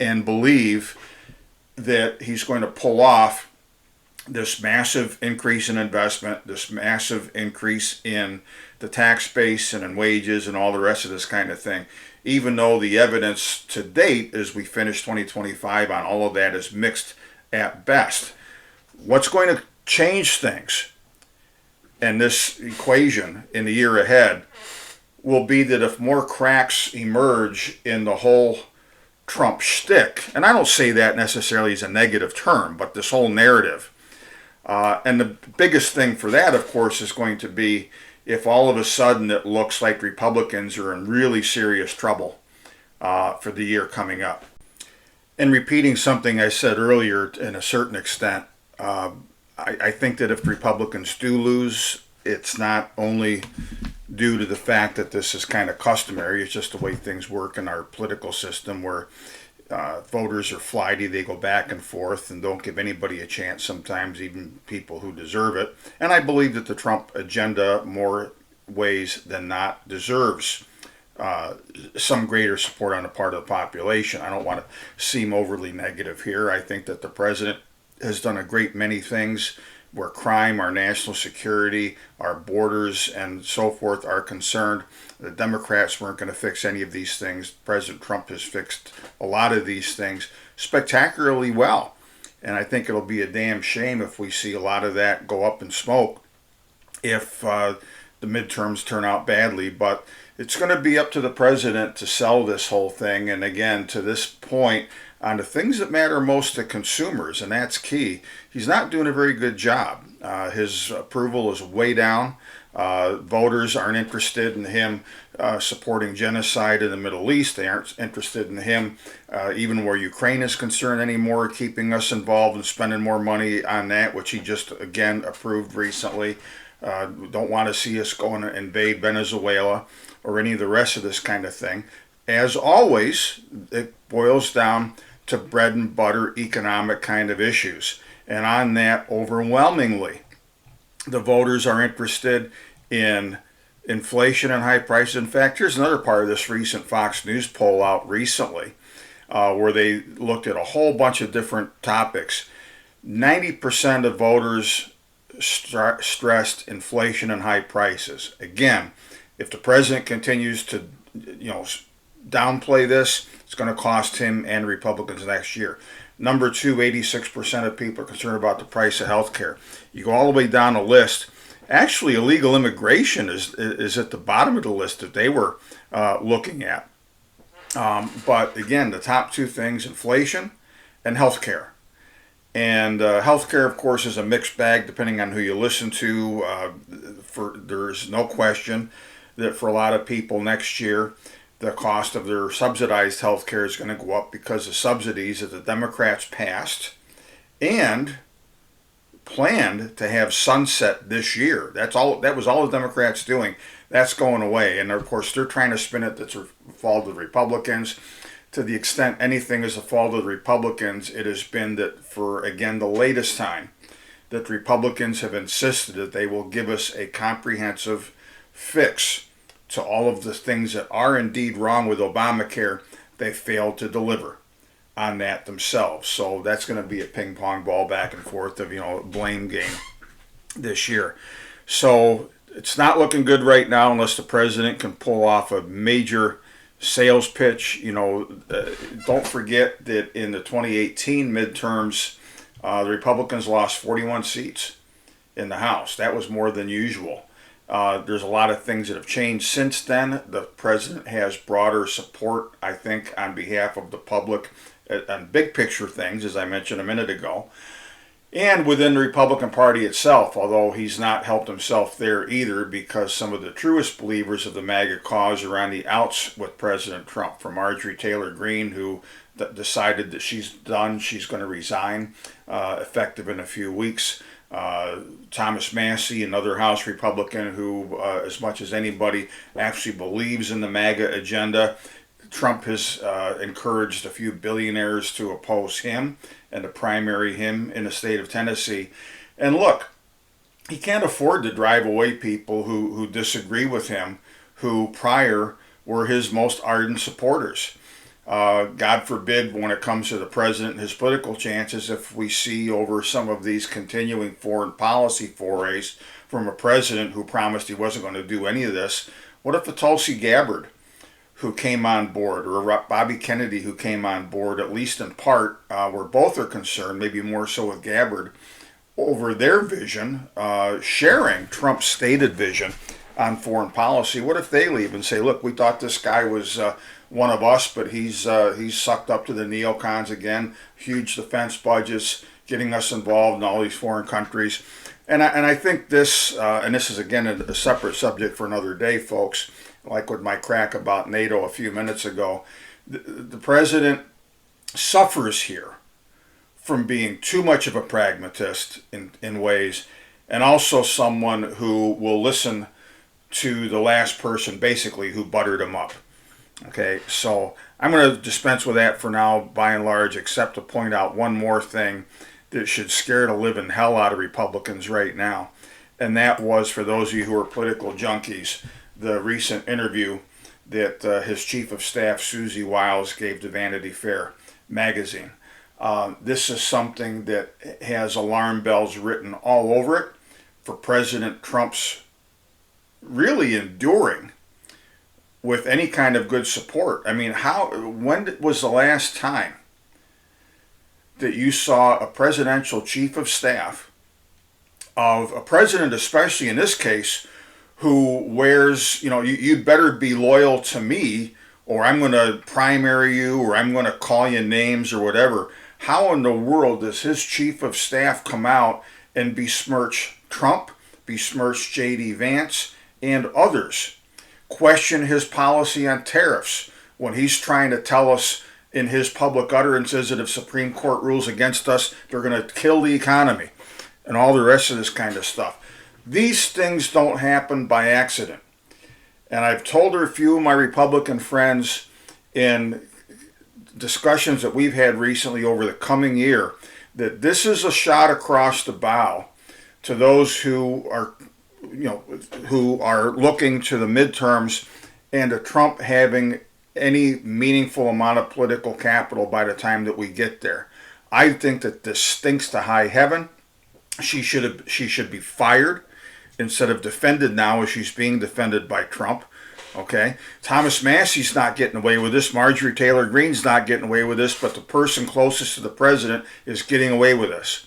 and believe that he's going to pull off this massive increase in investment, this massive increase in the tax base and in wages and all the rest of this kind of thing, even though the evidence to date as we finish 2025 on all of that is mixed at best. What's going to change things in this equation in the year ahead will be that if more cracks emerge in the whole Trump shtick, and I don't say that necessarily as a negative term, but this whole narrative, and the biggest thing for that, of course, is going to be if all of a sudden it looks like Republicans are in really serious trouble for the year coming up. And repeating something I said earlier in a certain extent, I think that if Republicans do lose, it's not only due to the fact that this is kind of customary, it's just the way things work in our political system where voters are flighty, they go back and forth and don't give anybody a chance, sometimes even people who deserve it. And I believe that the Trump agenda, more ways than not, deserves some greater support on the part of the population. I don't want to seem overly negative here. I think that the president has done a great many things where crime, our national security, our borders, and so forth are concerned. The Democrats weren't going to fix any of these things. President Trump has fixed a lot of these things spectacularly well. And I think it'll be a damn shame if we see a lot of that go up in smoke if the midterms turn out badly. But it's going to be up to the president to sell this whole thing. And again, to this point, on the things that matter most to consumers, and that's key, he's not doing a very good job. His approval is way down. Voters aren't interested in him supporting genocide in the Middle East. They aren't interested in him, even where Ukraine is concerned anymore, keeping us involved and spending more money on that, which he just, again, approved recently. Don't want to see us go and invade Venezuela or any of the rest of this kind of thing. As always, it boils down to bread and butter economic kind of issues. And on that, overwhelmingly, the voters are interested in inflation and high prices. In fact, here's another part of this recent Fox News poll out recently, where they looked at a whole bunch of different topics. 90% of voters stressed inflation and high prices. Again, if the president continues to, downplay this, it's going to cost him and Republicans next year. Number two, 86% of people are concerned about the price of health care. You go all the way down the list. Actually, illegal immigration is at the bottom of the list that they were looking at. But again, the top two things, inflation and health care. And health care, of course, is a mixed bag depending on who you listen to. There's no question that for a lot of people next year, the cost of their subsidized health care is going to go up because of subsidies that the Democrats passed and planned to have sunset this year. That was all the Democrats doing. That's going away. And of course, they're trying to spin it that's a fault of the Republicans. To the extent anything is a fault of the Republicans, it has been that for, again, the latest time, that Republicans have insisted that they will give us a comprehensive fix to all of the things that are indeed wrong with Obamacare. They failed to deliver on that themselves. So that's going to be a ping pong ball back and forth of, blame game this year. So it's not looking good right now unless the president can pull off a major sales pitch. Don't forget that in the 2018 midterms, the Republicans lost 41 seats in the House. That was more than usual. There's a lot of things that have changed since then. The president has broader support, I think, on behalf of the public on big picture things, as I mentioned a minute ago. And within the Republican Party itself, although he's not helped himself there either, because some of the truest believers of the MAGA cause are on the outs with President Trump, from Marjorie Taylor Greene, who decided that she's done, she's going to resign, effective in a few weeks. Thomas Massey, another House Republican who, as much as anybody, actually believes in the MAGA agenda. Trump has encouraged a few billionaires to oppose him and to primary him in the state of Tennessee. And look, he can't afford to drive away people who disagree with him, who prior were his most ardent supporters. God forbid, when it comes to the president and his political chances, if we see over some of these continuing foreign policy forays from a president who promised he wasn't going to do any of this, what if the Tulsi Gabbard, who came on board, or Bobby Kennedy, who came on board, at least in part, where both are concerned, maybe more so with Gabbard, over their vision, sharing Trump's stated vision on foreign policy? What if they leave and say, look, we thought this guy was one of us, but he's sucked up to the neocons again, huge defense budgets, getting us involved in all these foreign countries. And I think this, and this is again a separate subject for another day, folks, like with my crack about NATO a few minutes ago, the president suffers here from being too much of a pragmatist in ways, and also someone who will listen to the last person basically who buttered him up. Okay, so I'm going to dispense with that for now, by and large, except to point out one more thing that should scare the living hell out of Republicans right now. And that was, for those of you who are political junkies, the recent interview that his chief of staff, Susie Wiles, gave to Vanity Fair magazine. This is something that has alarm bells written all over it for President Trump's really enduring with any kind of good support. I mean, when was the last time that you saw a presidential chief of staff of a president, especially in this case, who wears, you'd better be loyal to me, or I'm going to primary you, or I'm going to call you names or whatever? How in the world does his chief of staff come out and besmirch Trump, besmirch J.D. Vance, and others? Question his policy on tariffs when he's trying to tell us in his public utterances that if Supreme Court rules against us, they're going to kill the economy, and all the rest of this kind of stuff. These things don't happen by accident. And I've told her, a few of my Republican friends, in discussions that we've had recently over the coming year, that this is a shot across the bow to those who are looking to the midterms and to Trump having any meaningful amount of political capital by the time that we get there. I think that this stinks to high heaven. She should be fired instead of defended now as she's being defended by Trump. Okay, Thomas Massey's not getting away with this. Marjorie Taylor Greene's not getting away with this, but the person closest to the president is getting away with this.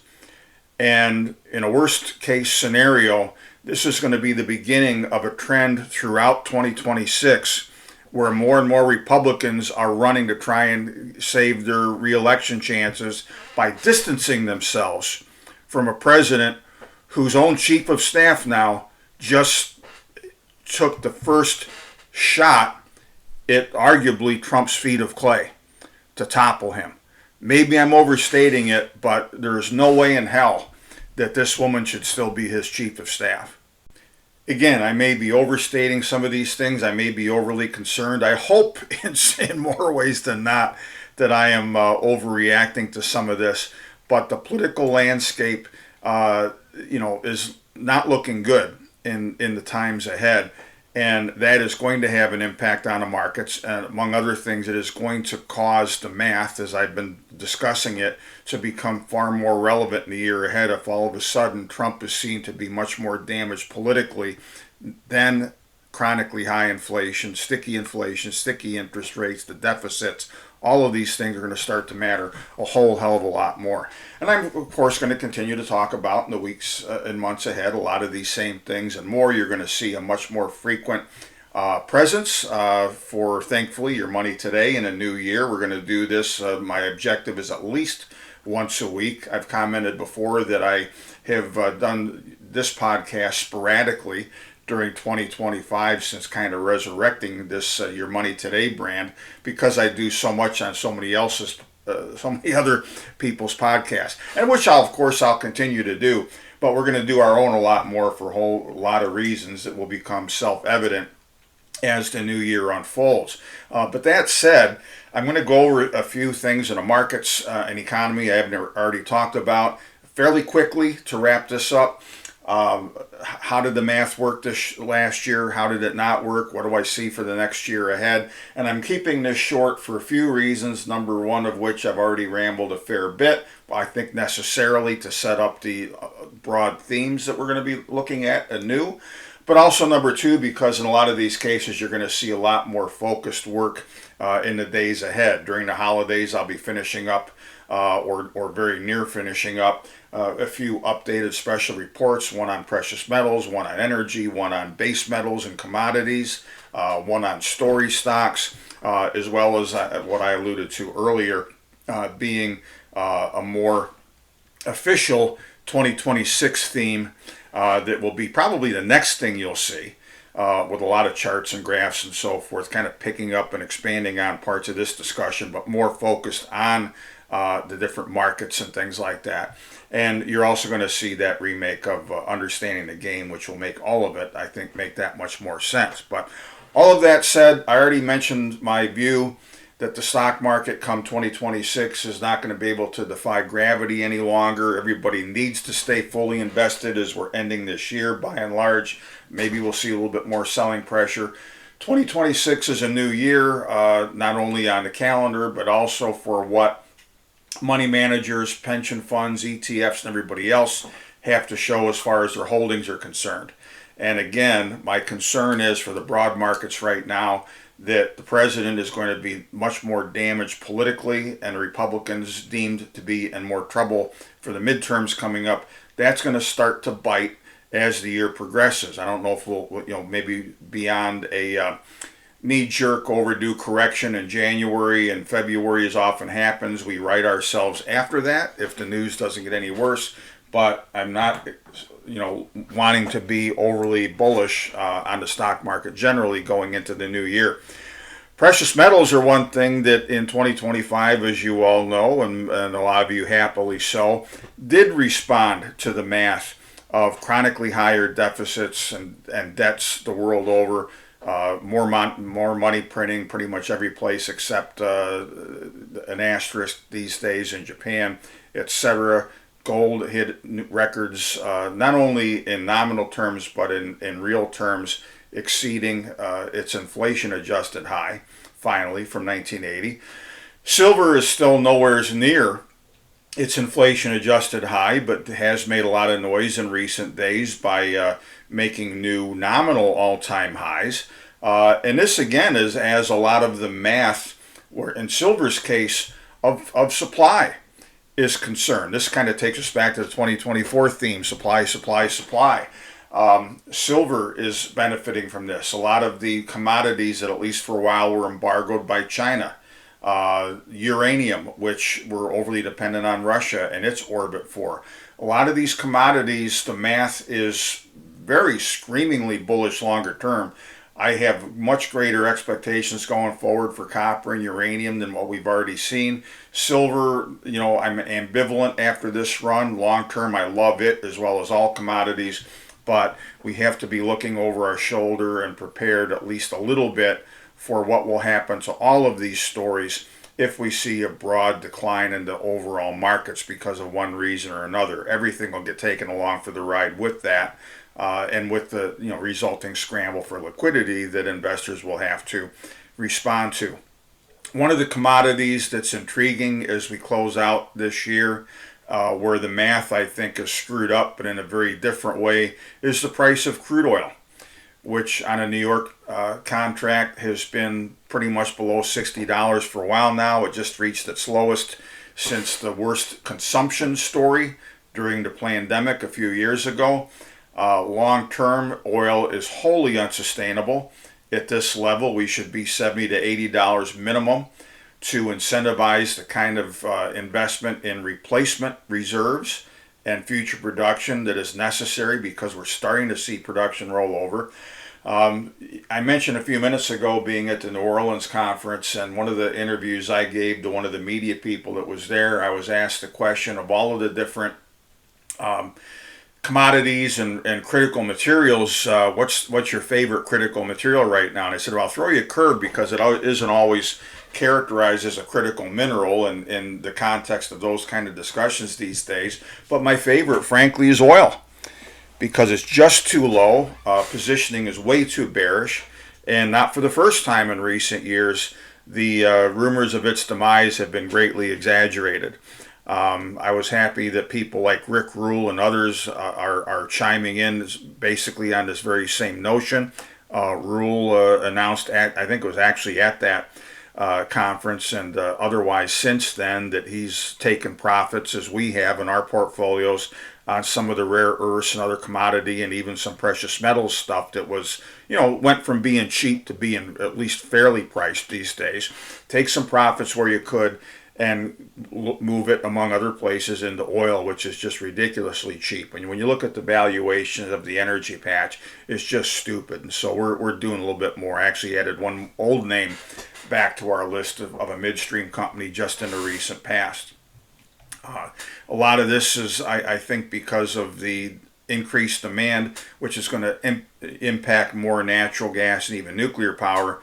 And in a worst case scenario, this is going to be the beginning of a trend throughout 2026 where more and more Republicans are running to try and save their reelection chances by distancing themselves from a president whose own chief of staff now just took the first shot at arguably Trump's feet of clay to topple him. Maybe I'm overstating it, but there's no way in hell that this woman should still be his chief of staff. Again, I may be overstating some of these things. I may be overly concerned. I hope in more ways than not that I am overreacting to some of this. But the political landscape, is not looking good in the times ahead. And that is going to have an impact on the markets. And among other things, it is going to cause the math, as I've been discussing it, to become far more relevant in the year ahead if all of a sudden Trump is seen to be much more damaged politically than chronically high inflation, sticky interest rates, the deficits. All of these things are going to start to matter a whole hell of a lot more. And I'm, of course, going to continue to talk about in the weeks and months ahead a lot of these same things and more. You're going to see a much more frequent presence for, thankfully, your money today in a new year. We're going to do this. My objective is at least once a week. I've commented before that I have done this podcast sporadically during 2025 since kind of resurrecting this Your Money Today brand, because I do so much on so many other people's podcasts, and which I'll continue to do. But we're going to do our own a lot more for a whole lot of reasons that will become self-evident as the new year unfolds. But that said, I'm going to go over a few things in the markets and economy I haven't already talked about fairly quickly to wrap this up. How did the math work this last year? How did it not work? What do I see for the next year ahead? And I'm keeping this short for a few reasons, number one of which I've already rambled a fair bit, but I think necessarily to set up the broad themes that we're going to be looking at anew. But also number two, because in a lot of these cases you're going to see a lot more focused work in the days ahead. During the holidays I'll be finishing up or very near finishing up a few updated special reports, one on precious metals, one on energy, one on base metals and commodities, one on story stocks, as well as what I alluded to earlier, being a more official 2026 theme that will be probably the next thing you'll see, with a lot of charts and graphs and so forth, kind of picking up and expanding on parts of this discussion, but more focused on the different markets and things like that. And you're also going to see that remake of Understanding the Game, which will make all of it, I think, make that much more sense. But all of that said, I already mentioned my view that the stock market come 2026 is not going to be able to defy gravity any longer. Everybody needs to stay fully invested as we're ending this year by and large. Maybe we'll see a little bit more selling pressure. 2026 is a new year, not only on the calendar, but also for what money managers, pension funds, ETFs, and everybody else have to show as far as their holdings are concerned. And again, my concern is for the broad markets right now that the president is going to be much more damaged politically, and Republicans deemed to be in more trouble for the midterms coming up. That's going to start to bite as the year progresses. I don't know if we'll, maybe beyond a knee-jerk overdue correction in January and February, as often happens, we right ourselves after that if the news doesn't get any worse. But I'm not, wanting to be overly bullish on the stock market generally going into the new year. Precious metals are one thing that in 2025, as you all know, and a lot of you happily so, did respond to the math of chronically higher deficits and debts the world over. More money printing pretty much every place except an asterisk these days in Japan, etc. Gold hit records not only in nominal terms but in real terms, exceeding its inflation adjusted high finally from 1980. Silver is still nowhere near its inflation adjusted high, but has made a lot of noise in recent days by making new nominal all-time highs. And this again is as a lot of the math, where in silver's case, of supply is concerned. This kind of takes us back to the 2024 theme, supply, supply, supply. Silver is benefiting from this. A lot of the commodities that at least for a while were embargoed by China. Uranium, which we're overly dependent on Russia and its orbit for. A lot of these commodities, the math is very screamingly bullish longer term. I have much greater expectations going forward for copper and uranium than what we've already seen. Silver, I'm ambivalent after this run. Long term, I love it as well as all commodities, but we have to be looking over our shoulder and prepared at least a little bit for what will happen to all of these stories if we see a broad decline in the overall markets because of one reason or another. Everything will get taken along for the ride with that. And with the resulting scramble for liquidity that investors will have to respond to. One of the commodities that's intriguing as we close out this year, where the math I think is screwed up but in a very different way, is the price of crude oil, which on a New York contract has been pretty much below $60 for a while now. It just reached its lowest since the worst consumption story during the pandemic a few years ago. Long term, oil is wholly unsustainable. At this level, we should be $70 to $80 minimum. to incentivize the kind of investment in replacement reserves and future production that is necessary, because we're starting to see production roll over. I mentioned a few minutes ago being at the New Orleans conference, and one of the interviews I gave to one of the media people that was there, I was asked the question of all of the different commodities and critical materials, what's your favorite critical material right now? And I said, well, I'll throw you a curve, because it isn't always characterized as a critical mineral in the context of those kind of discussions these days. But my favorite, frankly, is oil, because it's just too low. Positioning is way too bearish, and not for the first time in recent years, the rumors of its demise have been greatly exaggerated. I was happy that people like Rick Rule and others are chiming in basically on this very same notion. Rule announced I think it was actually at that conference and otherwise since then, that he's taken profits, as we have in our portfolios, on some of the rare earths and other commodity and even some precious metals stuff that was, went from being cheap to being at least fairly priced these days. Take some profits where you could and move it, among other places, into oil, which is just ridiculously cheap. And when you look at the valuation of the energy patch, it's just stupid. And so we're doing a little bit more. I actually added one old name back to our list of a midstream company just in the recent past. A lot of this is, I think, because of the increased demand, which is going to impact more natural gas and even nuclear power.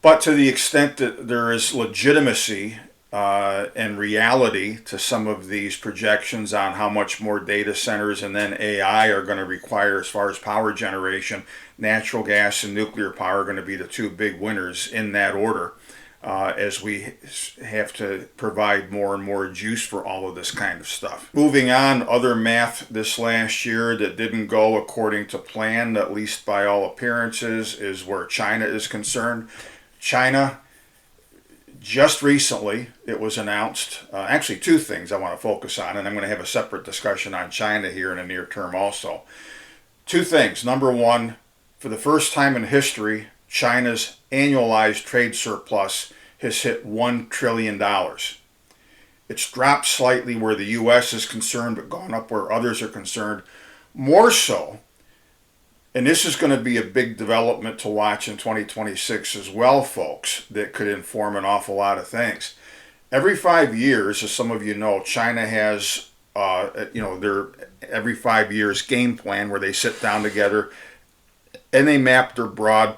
But to the extent that there is legitimacy and reality to some of these projections on how much more data centers and then AI are going to require as far as power generation, natural gas and nuclear power are going to be the two big winners in that order, as we have to provide more and more juice for all of this kind of stuff. Moving on, other math this last year that didn't go according to plan, at least by all appearances, is where China is concerned. China, just recently, it was announced, actually two things I want to focus on, and I'm going to have a separate discussion on China here in the near term also. Two things. Number one, for the first time in history, China's annualized trade surplus has hit $1 trillion. It's dropped slightly where the U.S. is concerned, but gone up where others are concerned. More so, and this is going to be a big development to watch in 2026 as well, folks, that could inform an awful lot of things. Every 5 years, as some of you know, China has, their every 5 years game plan where they sit down together and they map their broad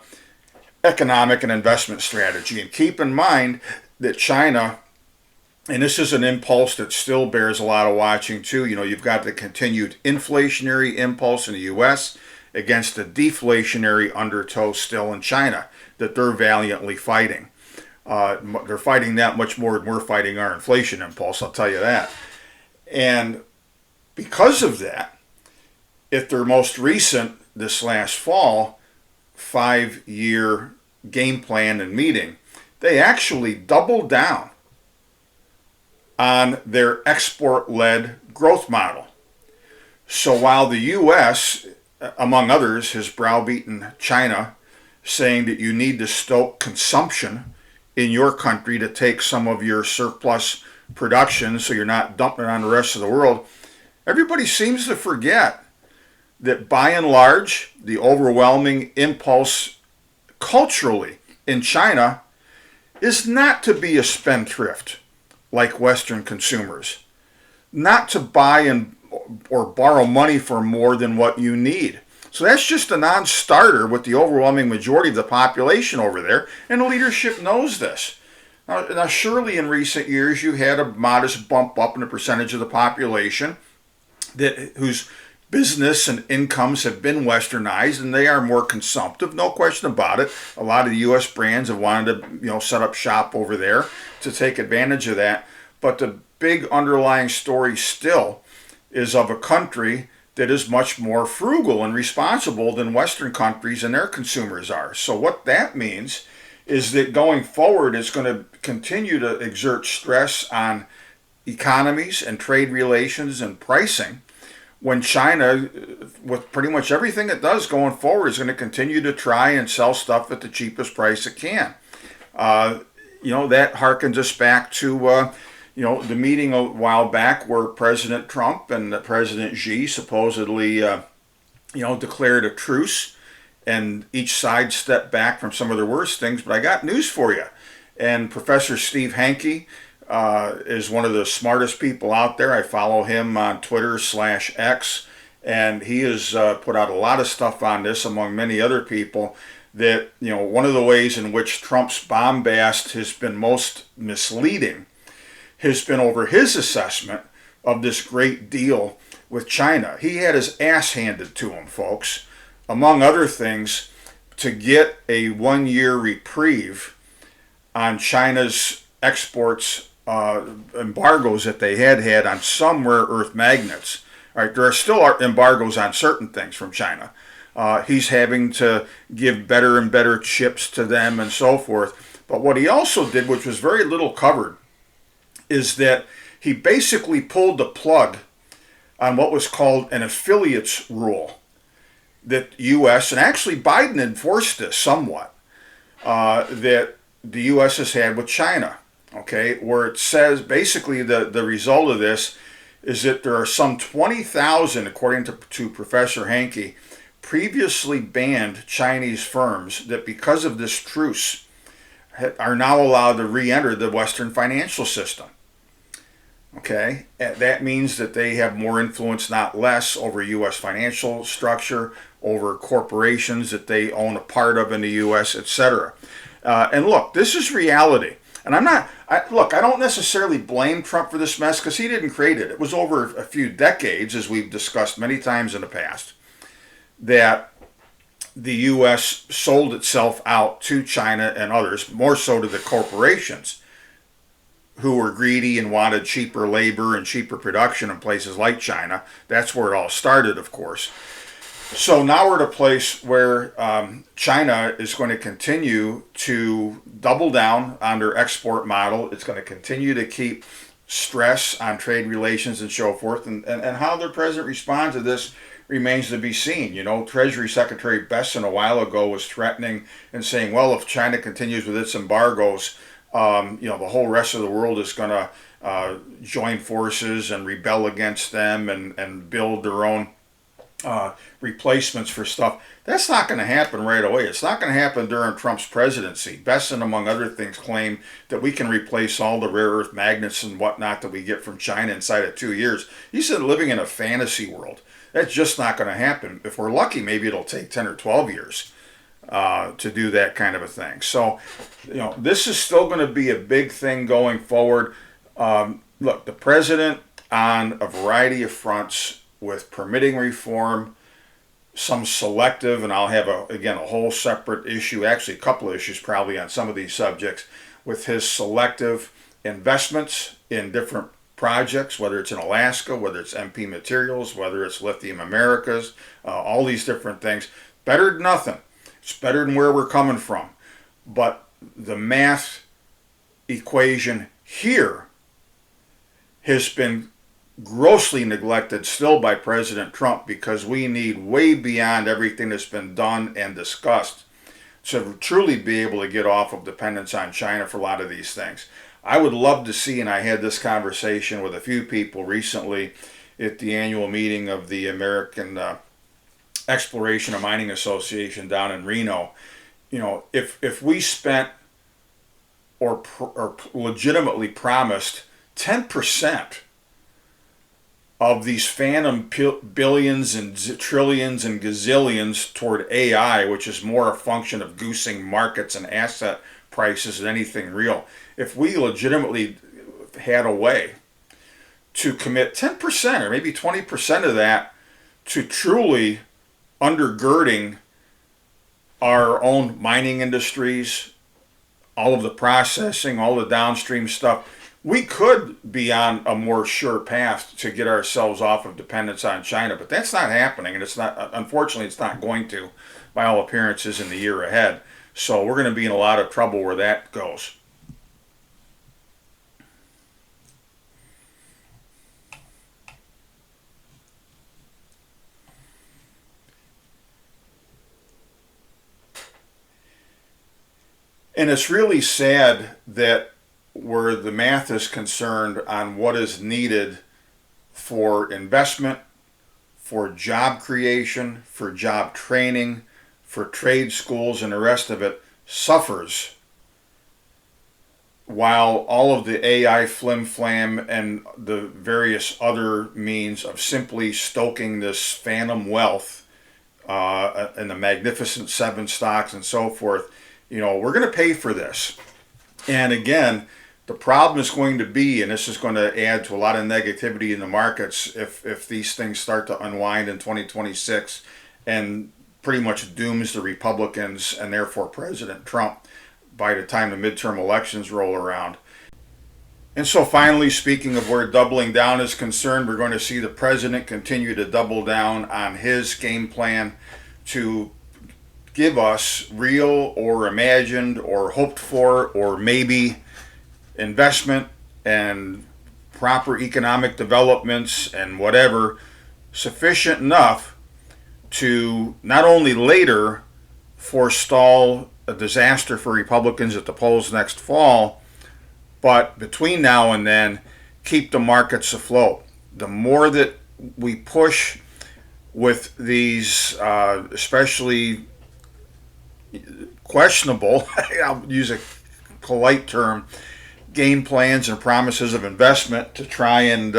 economic and investment strategy. And keep in mind that China, and this is an impulse that still bears a lot of watching too, you've got the continued inflationary impulse in the U.S., against the deflationary undertow still in China that they're valiantly fighting. They're fighting that much more than we're fighting our inflation impulse, I'll tell you that. And because of that, at their most recent, this last fall, 5-year game plan and meeting, they actually doubled down on their export-led growth model. So while the U.S., among others, has browbeaten China, saying that you need to stoke consumption in your country to take some of your surplus production so you're not dumping it on the rest of the world, everybody seems to forget that by and large, the overwhelming impulse culturally in China is not to be a spendthrift like Western consumers, not to buy or borrow money for more than what you need. So that's just a non-starter with the overwhelming majority of the population over there, and the leadership knows this. Now surely in recent years you had a modest bump up in the percentage of the population whose business and incomes have been westernized, and they are more consumptive, no question about it. A lot of the U.S. brands have wanted to set up shop over there to take advantage of that. But the big underlying story still is of a country that is much more frugal and responsible than Western countries and their consumers are. So what that means is that going forward, it's going to continue to exert stress on economies and trade relations and pricing, when China, with pretty much everything it does going forward, is going to continue to try and sell stuff at the cheapest price it can. that harkens us back to the meeting a while back where President Trump and President Xi supposedly declared a truce, and each side stepped back from some of their worst things. But I got news for you. And Professor Steve Hanke is one of the smartest people out there. I follow him on Twitter/X, and he has put out a lot of stuff on this, among many other people. That one of the ways in which Trump's bombast has been most misleading has been over his assessment of this great deal with China. He had his ass handed to him, folks, among other things, to get a 1-year reprieve on China's exports embargoes that they had on some rare earth magnets. All right, there are still embargoes on certain things from China. He's having to give better and better chips to them and so forth. But what he also did, which was very little covered, is that he basically pulled the plug on what was called an affiliates rule that U.S., and actually Biden enforced this somewhat, that the U.S. has had with China, okay, where it says basically the result of this is that there are some 20,000, according to Professor Hanke, previously banned Chinese firms that because of this truce are now allowed to re-enter the Western financial system. Okay, that means that they have more influence, not less, over U.S. financial structure, over corporations that they own a part of in the U.S., etc. And look, this is reality. And I don't necessarily blame Trump for this mess because he didn't create it. It was over a few decades, as we've discussed many times in the past, that the U.S. sold itself out to China and others, more so to the corporations who were greedy and wanted cheaper labor and cheaper production in places like China. That's where it all started, of course. So now we're at a place where China is going to continue to double down on their export model. It's going to continue to keep stress on trade relations and so forth. And how their president responds to this remains to be seen. Treasury Secretary Besson a while ago was threatening and saying, well, if China continues with its embargoes, the whole rest of the world is going to join forces and rebel against them and build their own replacements for stuff. That's not going to happen right away. It's not going to happen during Trump's presidency. Besson, among other things, claimed that we can replace all the rare earth magnets and whatnot that we get from China inside of 2 years. He said living in a fantasy world. That's just not going to happen. If we're lucky, maybe it'll take 10 or 12 years to do that kind of a thing. So, this is still going to be a big thing going forward. Look, the president on a variety of fronts with permitting reform, some selective, and I'll have a whole separate issue, actually a couple of issues probably on some of these subjects, with his selective investments in different projects, whether it's in Alaska, whether it's MP Materials, whether it's Lithium Americas, all these different things. Better than nothing. It's better than where we're coming from. But the math equation here has been grossly neglected still by President Trump because we need way beyond everything that's been done and discussed to truly be able to get off of dependence on China for a lot of these things. I would love to see, and I had this conversation with a few people recently at the annual meeting of the American Exploration and Mining Association down in Reno. If we spent or legitimately promised 10% of these phantom billions and trillions and gazillions toward AI, which is more a function of goosing markets and asset prices than anything real. If we legitimately had a way to commit 10% or maybe 20% of that to truly undergirding our own mining industries, all of the processing, all the downstream stuff, we could be on a more sure path to get ourselves off of dependence on China, but that's not happening, and unfortunately, it's not going to, by all appearances, in the year ahead. So we're going to be in a lot of trouble where that goes. And it's really sad that where the math is concerned on what is needed for investment, for job creation, for job training, for trade schools and the rest of it suffers, while all of the AI flim-flam and the various other means of simply stoking this phantom wealth and the Magnificent Seven stocks and so forth, we're going to pay for this. And again, the problem is going to be, and this is going to add to a lot of negativity in the markets if these things start to unwind in 2026 and pretty much dooms the Republicans and therefore President Trump by the time the midterm elections roll around. And so finally, speaking of where doubling down is concerned, we're going to see the president continue to double down on his game plan to give us real or imagined or hoped for or maybe investment and proper economic developments and whatever sufficient enough to not only later forestall a disaster for Republicans at the polls next fall, but between now and then, keep the markets afloat. The more that we push with these, especially questionable, I'll use a polite term, game plans and promises of investment to try and,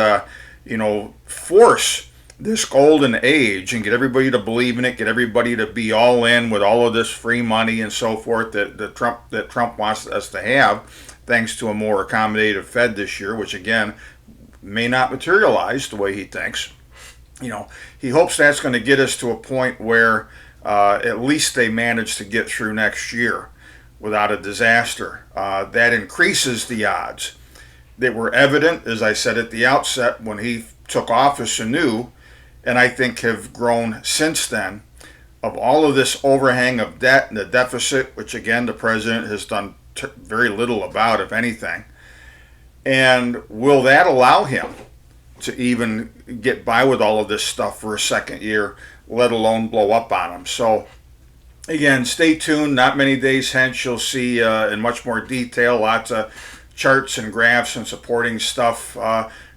force this golden age and get everybody to believe in it, get everybody to be all in with all of this free money and so forth that Trump wants us to have, thanks to a more accommodative Fed this year, which again may not materialize the way he thinks. He hopes that's going to get us to a point where at least they manage to get through next year without a disaster. That increases the odds that were evident, as I said at the outset, when he took office anew, and I think have grown since then, of all of this overhang of debt and the deficit, which again the president has done very little about, if anything. And will that allow him to even get by with all of this stuff for a second year, let alone blow up on him? So again, stay tuned. Not many days hence, you'll see in much more detail, lots of charts and graphs and supporting stuff.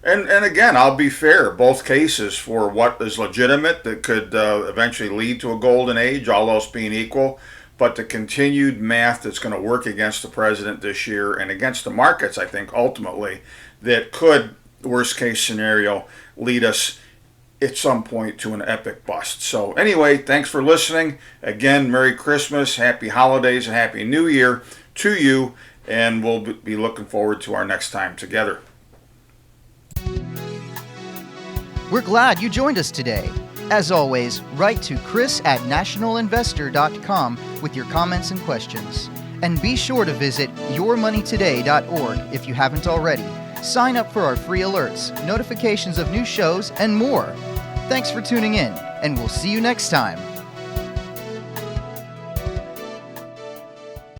And again, I'll be fair, both cases for what is legitimate that could eventually lead to a golden age, all else being equal, but the continued math that's going to work against the president this year and against the markets, I think, ultimately, that could, worst case scenario, lead us at some point to an epic bust. So anyway, thanks for listening. Again, Merry Christmas, Happy Holidays, and Happy New Year to you, and we'll be looking forward to our next time together. We're glad you joined us today. As always, write to chris@nationalinvestor.com with your comments and questions. And be sure to visit yourmoneytoday.org if you haven't already. Sign up for our free alerts, notifications of new shows, and more. Thanks for tuning in, and we'll see you next time.